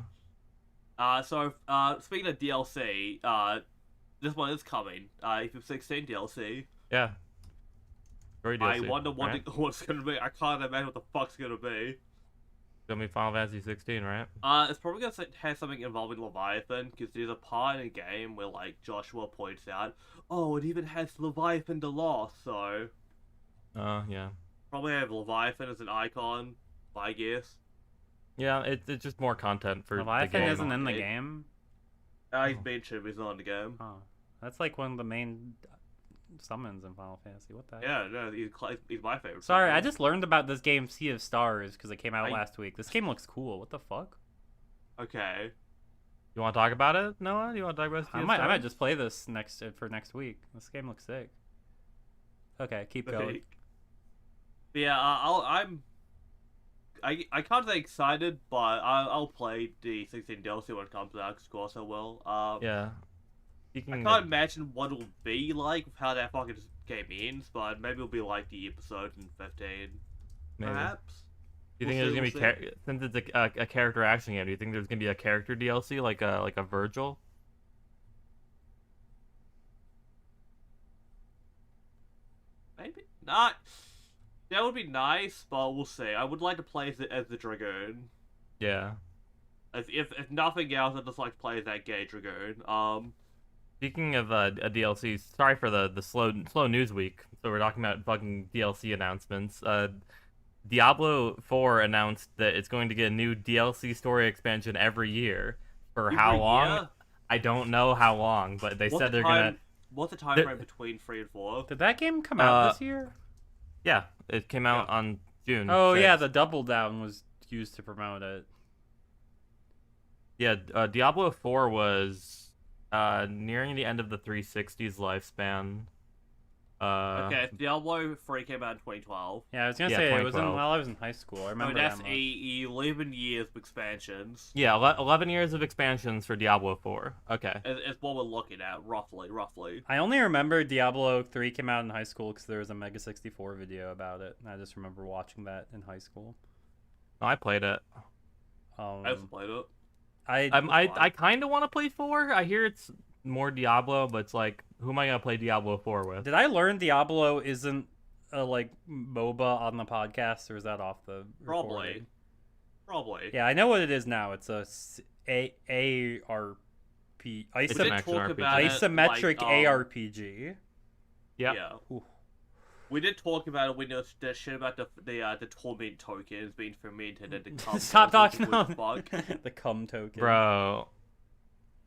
No. So speaking of DLC, this one is coming. If you've 16 DLC. Yeah. DLC, I wonder what's gonna be. I can't imagine what the fuck's gonna be. It's gonna be Final Fantasy 16, right? It's probably gonna have something involving Leviathan, because there's a part in the game where like Joshua points out, oh, it even has Leviathan the Lost, so. Yeah. Probably have Leviathan as an icon, I guess. Yeah, it's just more content for Leviathan the game. isn't in the game? He's mentioned, but he's not in the game. Oh. That's like one of the main summons in Final Fantasy. What the heck? Yeah, no, he's my favorite. Sorry, I just learned about this game Sea of Stars because it came out last week. This game looks cool. What the fuck? Okay. You want to talk about it, Noah? You want to talk about Sea of Stars? I might just play this for next week. This game looks sick. Okay, keep going. Yeah, I'm can't say excited, but I'll play the 16 DLC when it comes out, because of course I will. Yeah. I can't imagine what it'll be like with how that fucking game ends, but maybe it'll be like the episode in 15, maybe. Perhaps. Do you think there's gonna be since it's a character action game? Do you think there's gonna be a character DLC like a Virgil? Maybe not. That would be nice, but we'll see. I would like to play as the Dragoon. Yeah. If nothing else, I'd just like to play as that gay Dragoon. Speaking of a DLC, sorry for the slow news week. So we're talking about fucking DLC announcements. Diablo 4 announced that it's going to get a new DLC story expansion every year. For how long? Year? I don't know how long, but they said they're gonna. What's the time frame between 3 and 4? Did that game come out this year? Yeah, it came out on June. Oh 6th. yeah, the Double Down was used to promote it. Yeah, Diablo 4 was nearing the end of the 360's lifespan. Okay, Diablo 3 came out in 2012. Yeah, I was gonna say it was while I was in high school. I remember that's 11 years of expansions. Yeah, 11 years of expansions for Diablo 4. Okay. It's what we're looking at, roughly. I only remember Diablo 3 came out in high school because there was a Mega 64 video about it. I just remember watching that in high school. Oh, I played it. I just played it. I kind of want to play 4. I hear it's more Diablo, but it's like, who am I gonna play Diablo 4 with? Did I learn Diablo isn't a like MOBA on the podcast, or is that off the recording? Probably. Yeah, I know what it is now. It's a isometric ARPG. Yeah. Ooh. We did talk about it when the shit about the torment tokens being fermented and the cum. Stop talking about the cum token, bro.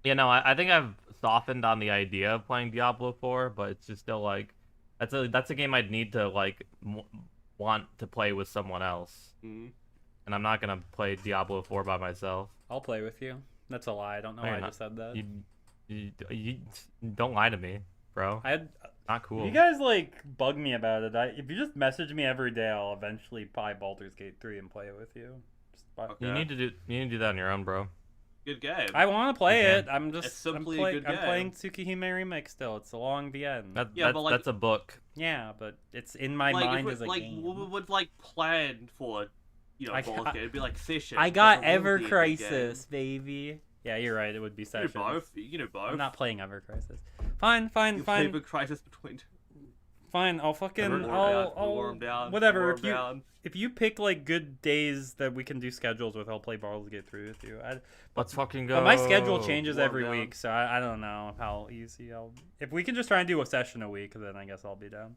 You know, I think I've softened on the idea of playing Diablo 4, but it's just still like that's a game I'd need to like want to play with someone else, and I'm not gonna play Diablo 4 by myself. I'll play with you. That's a lie. I don't know why I just said that. You don't lie to me, bro. Not cool. You guys like bug me about it. If you just message me every day, I'll eventually buy Baldur's Gate 3 and play it with you. Okay. You need to do that on your own, bro. Good game. I want to play Okay. it. I'm It's just I'm, simply a good I'm game. playing Tsukihime Remake still. It's along the end. That's a book. Yeah, but it's in my like, mind if as a like, game. we would like plan for, Baldur's Gate. It'd be like session. I got That's a real Ever D&D Crisis, baby. Yeah, you're right. It would be game. You sessions. can do both. You can do both. I'm not playing Ever Crisis. Fine. You play Ever Crisis between. Fine. I'll fucking. Warm down. Whatever. Warm down. If you pick like good days that we can do schedules with, I'll play Baldur's Gate 3 with you. Let's fucking go. But my schedule changes Warm every down. week, so I don't know how easy I'll. If we can just try and do a session a week, then I guess I'll be down.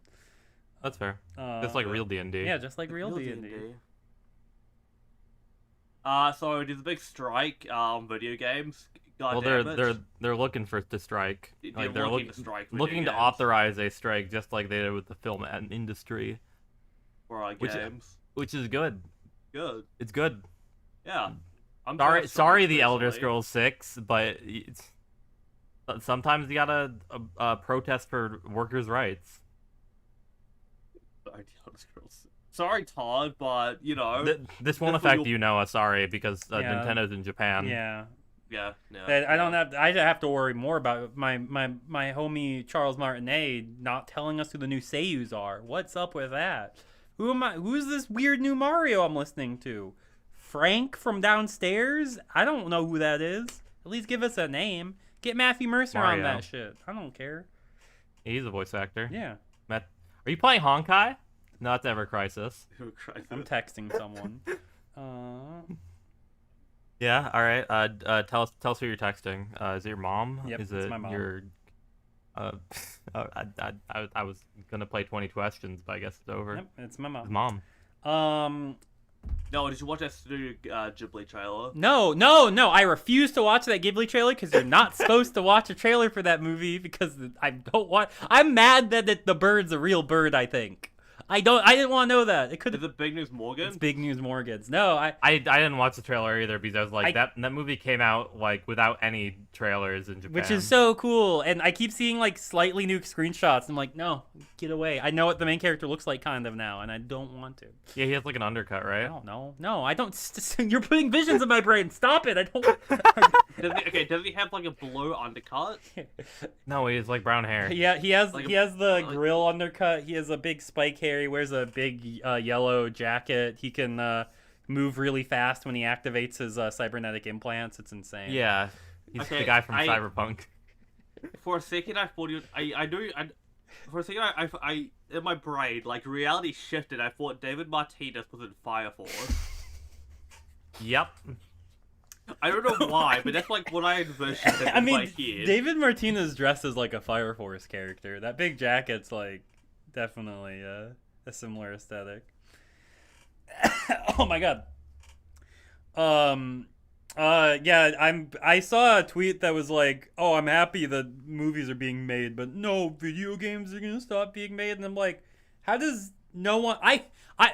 That's fair. It's like real D&D. Yeah, just like real D&D. So there's a big strike. Video games. God Well, damn it. they're looking for to strike. Like they're looking to strike. video looking to games authorize a strike, just like they did with the film industry, for our which- games. which is good. Good. It's good. Yeah. I'm Sorry, for sorry, strikes the Elder personally. Scrolls 6, but sometimes you gotta protest for workers' rights. Sorry, the Elder Scrolls. Sorry, Todd, but This won't That's what affect you'll- you, Noah. Sorry, because Yeah. Nintendo's in Japan. Yeah. yeah, no. I don't have. I have to worry more about my homie Charles Martinet not telling us who the new Seiyus are. What's up with that? Who am I? Who's this weird new Mario I'm listening to? Frank from downstairs? I don't know who that is. At least give us a name. Get Matthew Mercer on Mario. that shit. I don't care. He's a voice actor. Yeah, Are you playing Honkai? No, that's Ever Crisis. I'm texting someone. Yeah. All right. Tell us who you're texting. Is it your mom? Yep, Is it's it my mom. your? I was gonna play 20 questions, but I guess it's over. Yep, it's my His mom. mom. No, did you watch that Studio Ghibli trailer? No. I refuse to watch that Ghibli trailer because you're not supposed to watch a trailer for that movie because I don't want. I'm mad that the bird's a real bird. I think. I didn't want to know that. It could. Is it Big News Morgan? It's Big News Morgan's. No, I didn't watch the trailer either because I was like that movie came out like without any trailers in Japan. which is so cool. And I keep seeing like slightly new screenshots. I'm like, no, get away. I know what the main character looks like kind of now, and I don't want to. Yeah, he has like an undercut, I right? don't know. No, I don't. You're putting visions in my brain. Stop it. I don't. Does he have like a blue undercut? No, he has like brown hair. Yeah, he has Like the grill undercut. He has a big spike hair. He wears a big yellow jacket. He can move really fast when he activates his cybernetic implants. It's insane. Yeah, he's Okay, the guy from I- Cyberpunk. For a second, I thought for a second, I in my brain, like reality shifted. I thought David Martinez was in Fire Force. Yep. I don't know why, but that's like what I envisioned in I mean, my head. David Martinez dresses like a Fire Force character. That big jacket's like definitely a similar aesthetic. Oh my god. Yeah, I saw a tweet that was like, "Oh, I'm happy that movies are being made, but no, video games are gonna stop being made." And I'm like, how does no one?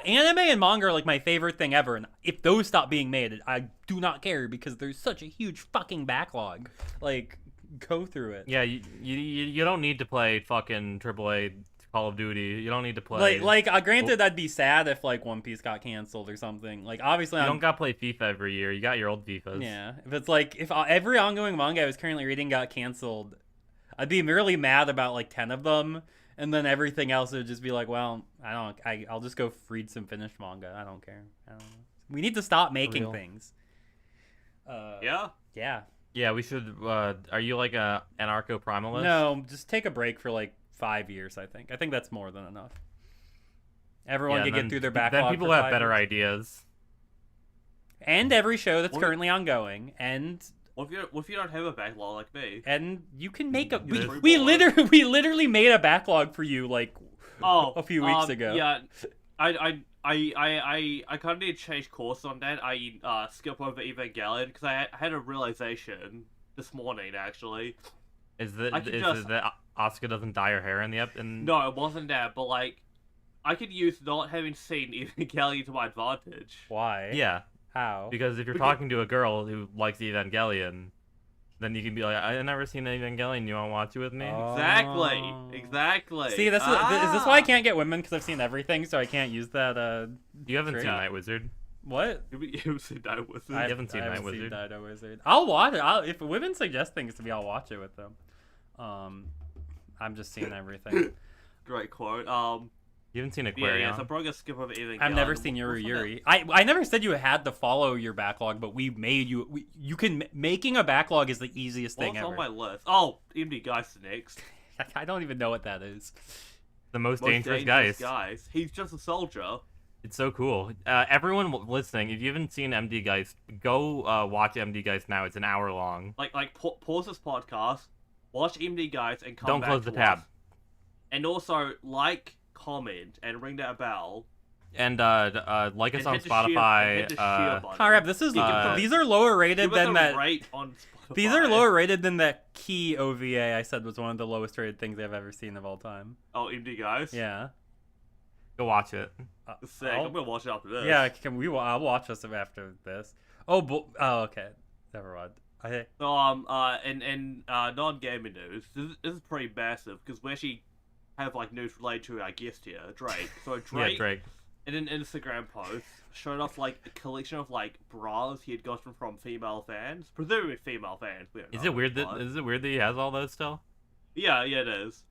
Anime and manga are like my favorite thing ever, and if those stop being made, I do not care because there's such a huge fucking backlog. Like, go through it. Yeah, you don't need to play fucking AAA Call of Duty. You don't need to play. Granted, I'd be sad if like One Piece got canceled or something. Like, obviously, You I'm don't gotta play FIFA every year. You got your old FIFAs. yeah. If it's like if every ongoing manga I was currently reading got canceled, I'd be really mad about like 10 of them, and then everything else would just be like, well, I'll just go read some finished manga. I don't care. I don't know. We need to stop making real. things. Yeah. Yeah. Yeah, we should. Are you like a anarcho primalist? No, just take a break for like 5 years. I think that's more than enough. Everyone can get through their backlog. Then people for have 5 better years. ideas. And every show that's What- currently ongoing, and What if you don't have a backlog like me? you can make a. There's We free literally made a backlog for you like a few weeks ago. Yeah, I kind of need to change course on that. I skip over Evangelion because I had a realization this morning actually. Is that I can is just- it that Asuka doesn't dye her hair in the No, it wasn't that, but like, I could use not having seen Evangelion to my advantage. Why? Yeah, How? because if you're Because- talking to a girl who likes Evangelion, then you can be like, I've never seen Evangelion. You want to watch it with me? Exactly. See, is this why I can't get women? Because I've seen everything, so I can't use that. You haven't Great. seen Night Wizard. What? You seen Night Wizard? I haven't seen Night Wizard. Night Wizard. I'll watch it. If women suggest things to me, I'll watch it with them. I'm just seeing everything. Great quote. You haven't seen Yeah, Aquarium? yeah, so I'm probably gonna skip over even. I've never seen Yuri. I never said you had to follow your backlog, but we made you. You can making a backlog is the easiest thing What's ever. on my list? Oh, MD Geist next. I don't even know what that is. The most dangerous guys. He's just a soldier. It's so cool. Everyone listening, if you haven't seen MD Geist, go watch MD Geist now. It's an hour long. Pause this podcast, watch MD Geist, and come Don't back close to the tab. us. And also comment, and ring that bell. And like us And on hit the share- Spotify. hit the share button. Conrab, these are lower rated Give us than a that. rate on Spotify. These are lower rated than that Key OVA I said was one of the lowest rated things I've ever seen of all time. Oh, MD Geist? Yeah. Go watch it. Sick. I'm gonna watch it after this. Yeah, I'll watch this after this. Oh, okay. Never mind. So, in non-gaming news, this is pretty massive, because we actually have, news related to our guest here, Drake. So Drake, Yeah, Drake. in an Instagram post, showed off, a collection of, bras he had gotten from female fans. Presumably female fans. We don't Is know, it weird but- that he has all those still? Yeah, it is.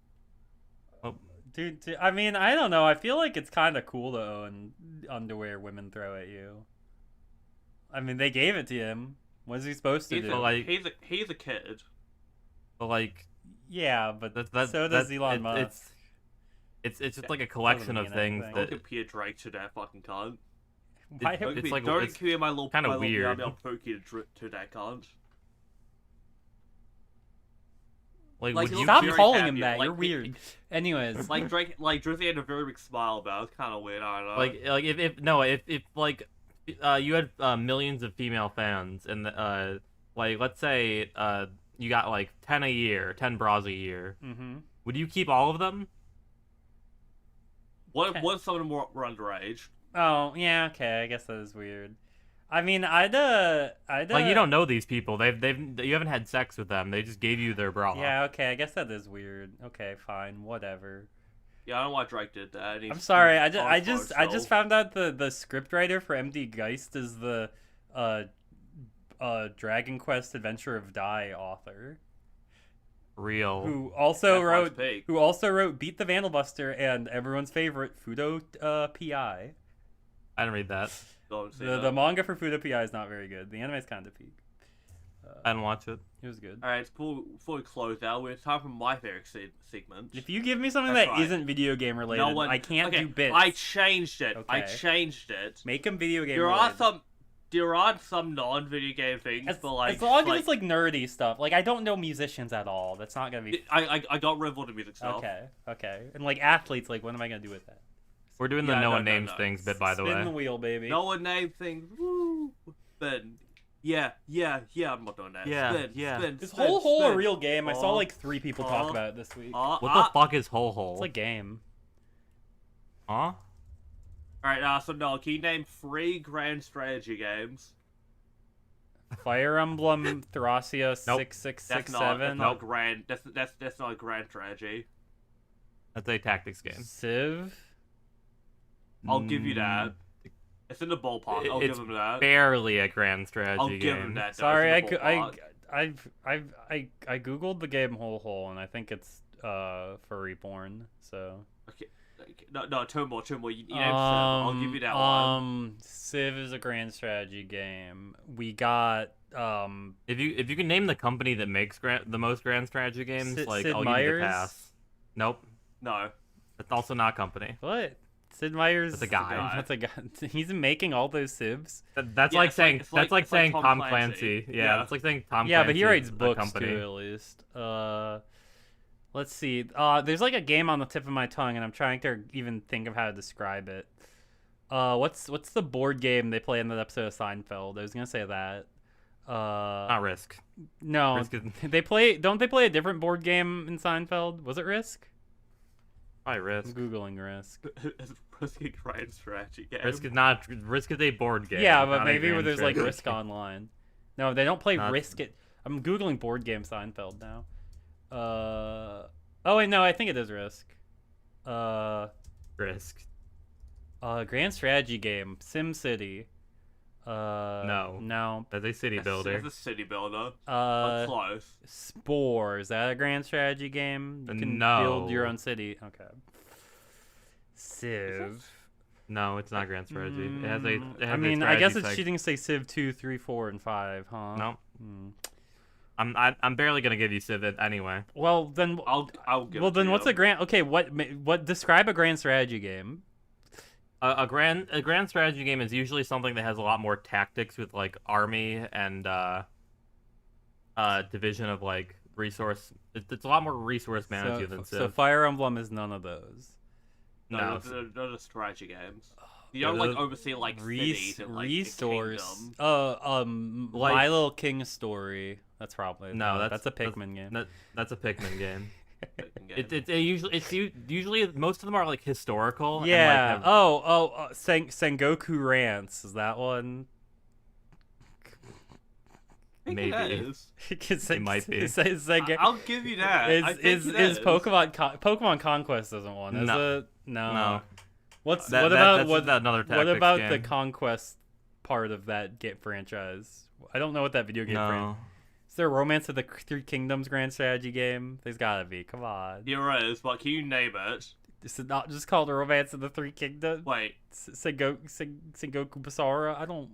Dude, I mean, I don't know. I feel like it's kind of cool to own underwear women throw at you. I mean, they gave it to him. What's he supposed to do? He's a kid. But yeah, but that's so does Elon Musk. It's just like a collection of mean things anything. Don't that compare Drake to that fucking cunt. Why it's have- like- Don't it's compare my little kinda my little weird. meow meow Pookie to that cunt. like Like, would he you Stop very calling happy, him that. like, You're weird. Anyways, Drake, Drizzy had a very big smile about it. It's kind of weird. I don't know. if you had millions of female fans and let's say you got 10 bras a year, would you keep all of them? What if some of them were underage? oh yeah, okay. I guess that is weird. I mean, I'd You don't know these people. You haven't had sex with them. They just gave you their bra. Yeah, okay. I guess that is weird. Okay, fine, whatever. Yeah, I don't know why Drake did that. I'm sorry. I just found out the scriptwriter for MD Geist is the Dragon Quest Adventure of Die author. Real. Who also That's why it's fake. wrote Beat the Vandal Buster and everyone's favorite Fudo PI. I didn't read that. Don't say The that. manga for Fudo PI is not very good. The anime's kind of peak. I didn't watch it. It was good. Alright, before we close out, it's time for my favorite segment. If you give me something That's that right. isn't video game related, I can't okay, do bits. I changed it. I Okay. changed it. Make them video game There related. are some non-video game things, As but long as it's nerdy stuff. I don't know musicians at all. That's not gonna be. I got rid of all the music stuff. Okay. And athletes, what am I gonna do with that? We're doing the Yeah, no no, one no, names no. things bit, by the Spin way. the wheel, baby. No one named things. Woo. Spin. Yeah. I'm not doing that. Yeah, Spin. yeah. Spin. Is spin, Whole Hole a spin. real game? I saw 3 people talk uh, about it this week. What the fuck is Hole Hole? It's a game. Huh? Alright, so no, can you name 3 grand strategy games? Fire Emblem Thracia Nope. 6667. That's not a grand. That's not a grand strategy. That's a tactics game. Civ. I'll give you that. It's in the ballpark. I'll give It's him that. barely a grand strategy I'll game. give him that. though. Sorry, It's in the ballpark. I googled the game Whole Hole and I think it's for Reborn. So. Okay. No, two more. You named 7. I'll give you that one. Civ is a grand strategy game. We got If you can name the company that makes the most grand strategy games, Sid I'll give you Meier's? the pass. Nope, No. that's also not a company. what? Sid Meier's. That's a guy. That's a guy. He's making all those Civs. That's Yeah, like it's saying like- it's like- that's like it's like saying Tom Tom Clancy. Clancy. Yeah. Yeah, it's like saying Tom. Yeah, but he Clancy writes is a books company. too, at least. Let's see. There's a game on the tip of my tongue, and I'm trying to even think of how to describe it. What's the board game they play in that episode of Seinfeld? I was gonna say that. Not Risk. No, Risk is Don't they play a different board game in Seinfeld? Was it Risk? probably I'm Risk. googling Risk. It's a grand strategy game. Risk is not. Risk is a board game. Yeah, but not a maybe where grand there's strategy Risk game. Online. No, they don't play Not- Risk. I'm googling board game Seinfeld now. Oh wait, no, I think it is Risk. Risk. Grand strategy game, SimCity. No. That's a city builder. It's a city builder. Uh, Close. Spore. Is that a grand strategy game? You can No. build your own city. Okay. Civ. No, it's not grand strategy. It has a. It has I a mean, I guess strategy it's cheating to say Civ 2, 3, 4, and 5, huh? No. Hmm. I'm barely gonna give you Civ anyway. Well, then. I'll give Well, it to then, what's you. a grand? Okay, what? Describe a grand strategy game. A grand strategy game is usually something that has a lot more tactics with like army and division of like resource. It's a lot more resource management than Civ. So Fire Emblem is none of those. No, No. they're just strategy games. You don't like oversee like cities and like a resource. kingdom. Like- My Little King Story. That's probably No, that's a Pikmin game. That's a Pikmin game. Game. It's usually most of them are like historical. Yeah. And, like, have, Sengoku Rants. Is that one? I think maybe. it is. It might be. I'll give you that. I think Is it is. Pokemon Conquest isn't one? Is No. it? No. No. What's That- what that- about that's what? another What tactics about game. the Conquest part of that franchise? I don't know what that video game. No. Is there a Romance of the Three Kingdoms grand strategy game? There's gotta be. Come on. There is, but can you name it? Is it not just called Romance of the Three Kingdoms? Wait. Sengoku Basara? I don't.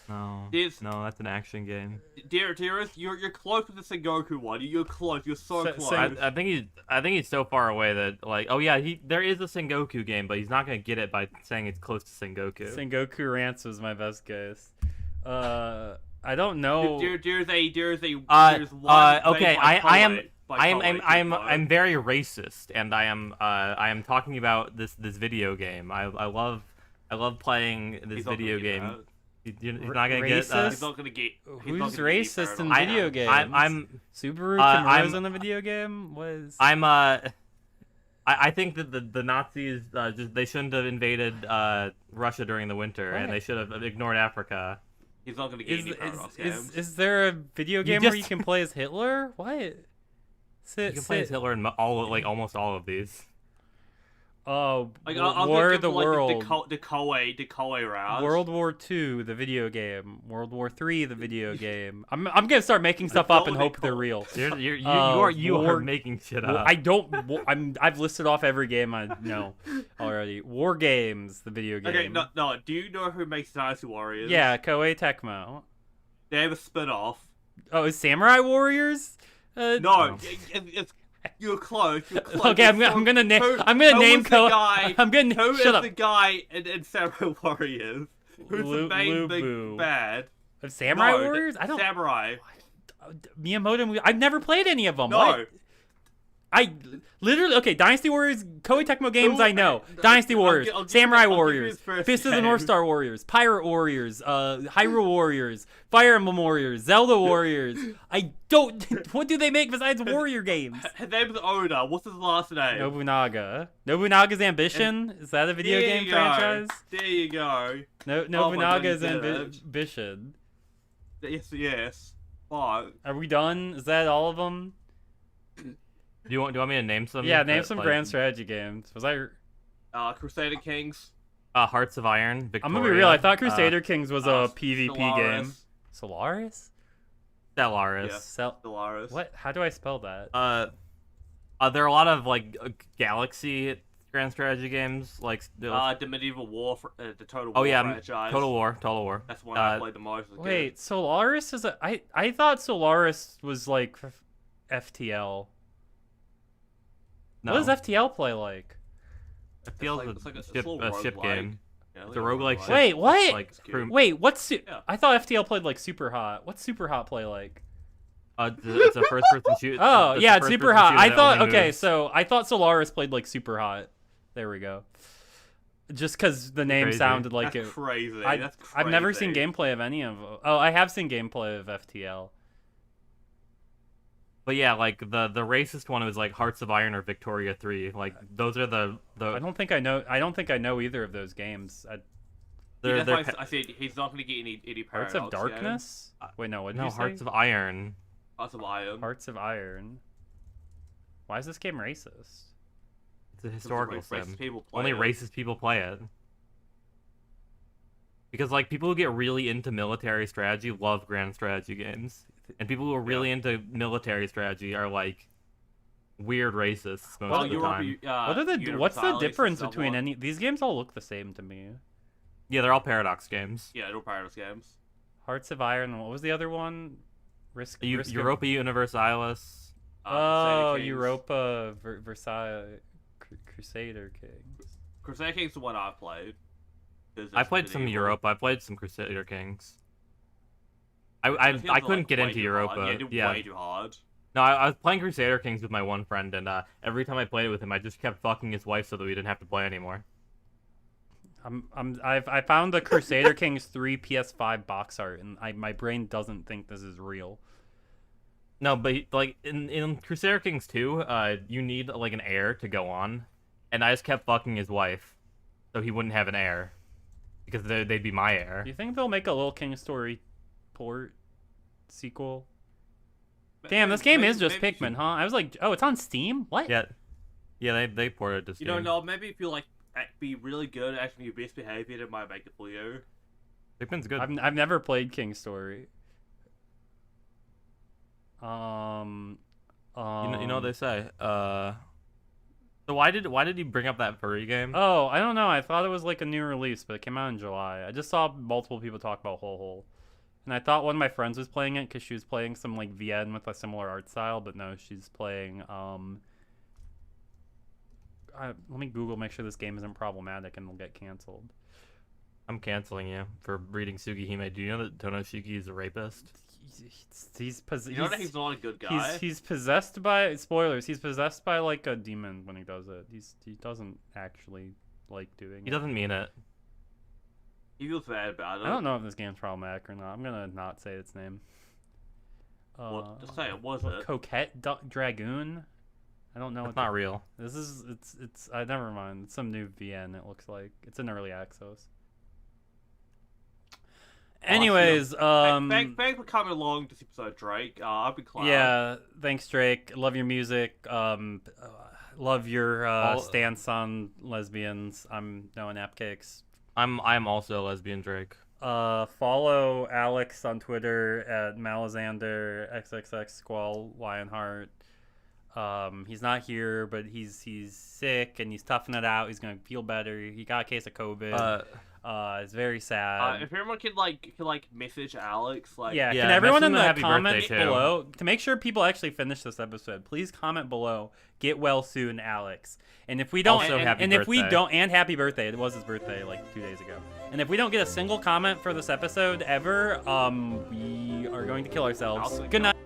No. There's- No, that's an action game. Dearest, you're close with the Sengoku one. You're close. You're so Se- close. Sen- I think he's so far away that like there is a Sengoku game, but he's not gonna get it by saying it's close to Sengoku. Sengoku Rants was my best guess. I don't know. There's one. Okay, I'm I'm very racist, and I am talking about this video game. I love playing this video game. He's not gonna get. Racist? He's not gonna get. Who's racist in Paradox. video games? I'm Subaru I'm- Kimura's in the video game. Was I think that the Nazis they shouldn't have invaded Russia during the winter, What? and they should have ignored Africa. He's not gonna get any Paradox games. is there a video game where you can play as Hitler? What? You can play as Hitler in almost all of these. Oh, Like, I'll War give of the like, World. the Koei route. World War II, the video game. World War III, the video game. I'm gonna start making stuff up and hope they're real. You War- are making shit Well, up. I don't. I've listed off every game I know already. War Games, the video game. Okay, no. Do you know who makes Dynasty Warriors? Yeah, Koei Tecmo. They have a spin-off. Oh, is Samurai Warriors? No, it's you're close. You're close. Okay, I'm gonna name. I'm gonna name Koei. I'm gonna Who shut is up. the guy in Samurai Warriors? Who's the main Lubu. big bad? Samurai No, Warriors? I don't. Samurai. Miyamoto. I've never played any of them. No. What? I literally okay. Dynasty Warriors, Koei Tecmo games. Who- I know. Dynasty I'll Warriors, gi- I'll give Samurai you- I'll give you Warriors, his first Fist of the name. North Star Warriors, Pirate Warriors, Hyrule Warriors, Fire Emblem Warriors, Zelda Warriors. I don't. What do they make besides warrior games? His name's Oda. What's his last name? Nobunaga. Nobunaga's Ambition. Is that a video There game you go. franchise? There you go. Nobunaga's God, you did it. Ambition. Yes. Fuck. Are we done? Is that all of them? Do you want me to name some? Yeah, name that, some like, grand strategy games. Was I? Crusader Kings. Hearts of Iron. Victoria, I'm gonna be real. I thought Crusader Kings was a PvP game. Stellaris. Solaris? Stellaris. Yeah. Stellaris. What? How do I spell that? There are a lot of like Galaxy grand strategy games, like The Medieval War, the Total War oh yeah, franchise. Total War. That's one I played the most. as a Wait, kid. Solaris is a. I thought Solaris was like FTL. No, What does FTL play like? it feels It's like a ship little ship roguelike. game. Yeah, It's a roguelike ship. Wait, what? Like It's cute. crew- Wait, what's Yeah. I thought FTL played like Super Hot. What's Super Hot play like? it's a first person shoot. Oh it's a yeah, it's first-person Super Hot. shooter I that thought only okay, moves. so I thought Solaris played like Super Hot. There we go. Just because the name Crazy. sounded like That's it. crazy. I, That's crazy. I've never seen gameplay of any of. Oh, I have seen gameplay of FTL. But yeah, like the racist one was like Hearts of Iron or Victoria 3. Like those are the I don't think I know. I don't think I know either of those games. they're, That's they're why I said he's not going to get any Hearts Paradox of Darkness. Wait, no. What did no you say? Hearts of Iron. Hearts of Iron. Hearts of Iron. Why is this game racist? It's a historical Racist sim. people play Only it. racist people play it. Because like people who get really into military strategy love grand strategy games, and people who are really into military strategy are like weird racists most of the time. What's the difference between any? These games all look the same to me. Yeah, they're all Paradox games. Yeah, they're all Paradox games. Hearts of Iron. What was the other one? Europa Universalis. Europa Versailles Crusader Kings. Crusader Kings is the one I've played. I played some Europa. I played some Crusader Kings. I couldn't get into Europa. Yeah, way too hard. No, I was playing Crusader Kings with my one friend, and every time I played it with him, I just kept fucking his wife so that we didn't have to play anymore. I found the Crusader Kings 3 PS5 box art, and my brain doesn't think this is real. No, but like in Crusader Kings 2, you need like an heir to go on, and I just kept fucking his wife, so he wouldn't have an heir, because they'd be my heir. Do you think they'll make a Little King Story port sequel? Damn, this game is just Pikmin, huh? I was like, oh, it's on Steam? What? Yeah, they ported it to Steam. You don't know, maybe if you like be really good at acting your best behavior, it might make it for you. Pikmin's good. I've never played King Story. You know what they say. So why did you bring up that furry game? Oh, I don't know. I thought it was like a new release, but it came out in July. I just saw multiple people talk about Hole. And I thought one of my friends was playing it because she was playing some like VN with a similar art style, but no, she's playing let me Google, make sure this game isn't problematic and will get canceled. I'm canceling you for reading Sugihime. Do you know that Tonoshiki is a rapist? He's you know that he's not a good guy. He's possessed by, spoilers, he's possessed by like a demon when he does it. He doesn't actually like doing it. He doesn't mean it. He feels bad about it. I don't know if this game's problematic or not. I'm gonna not say its name. Just say it. Was it? Coquette Dragoon? I don't know. It's not real. This is it's. Never mind. It's some new VN. It looks like it's in early access. Anyways, thanks for coming along to this episode, Drake. I've been Cloud. Yeah, thanks, Drake. Love your music. Love your stance on lesbians. I'm Noah Napcakes. I'm also a lesbian, Drake. Follow Alex on Twitter at Malazander XXX Squall Lionheart. He's not here, but he's sick and he's toughing it out. He's gonna feel better. He got a case of COVID. It's very sad. If everyone could message Alex, can everyone in the comment below to make sure people actually finish this episode? Please comment below. Get well soon, Alex. And if we don't, happy birthday. It was his birthday like 2 days ago. And if we don't get a single comment for this episode ever, we are going to kill ourselves. Good night.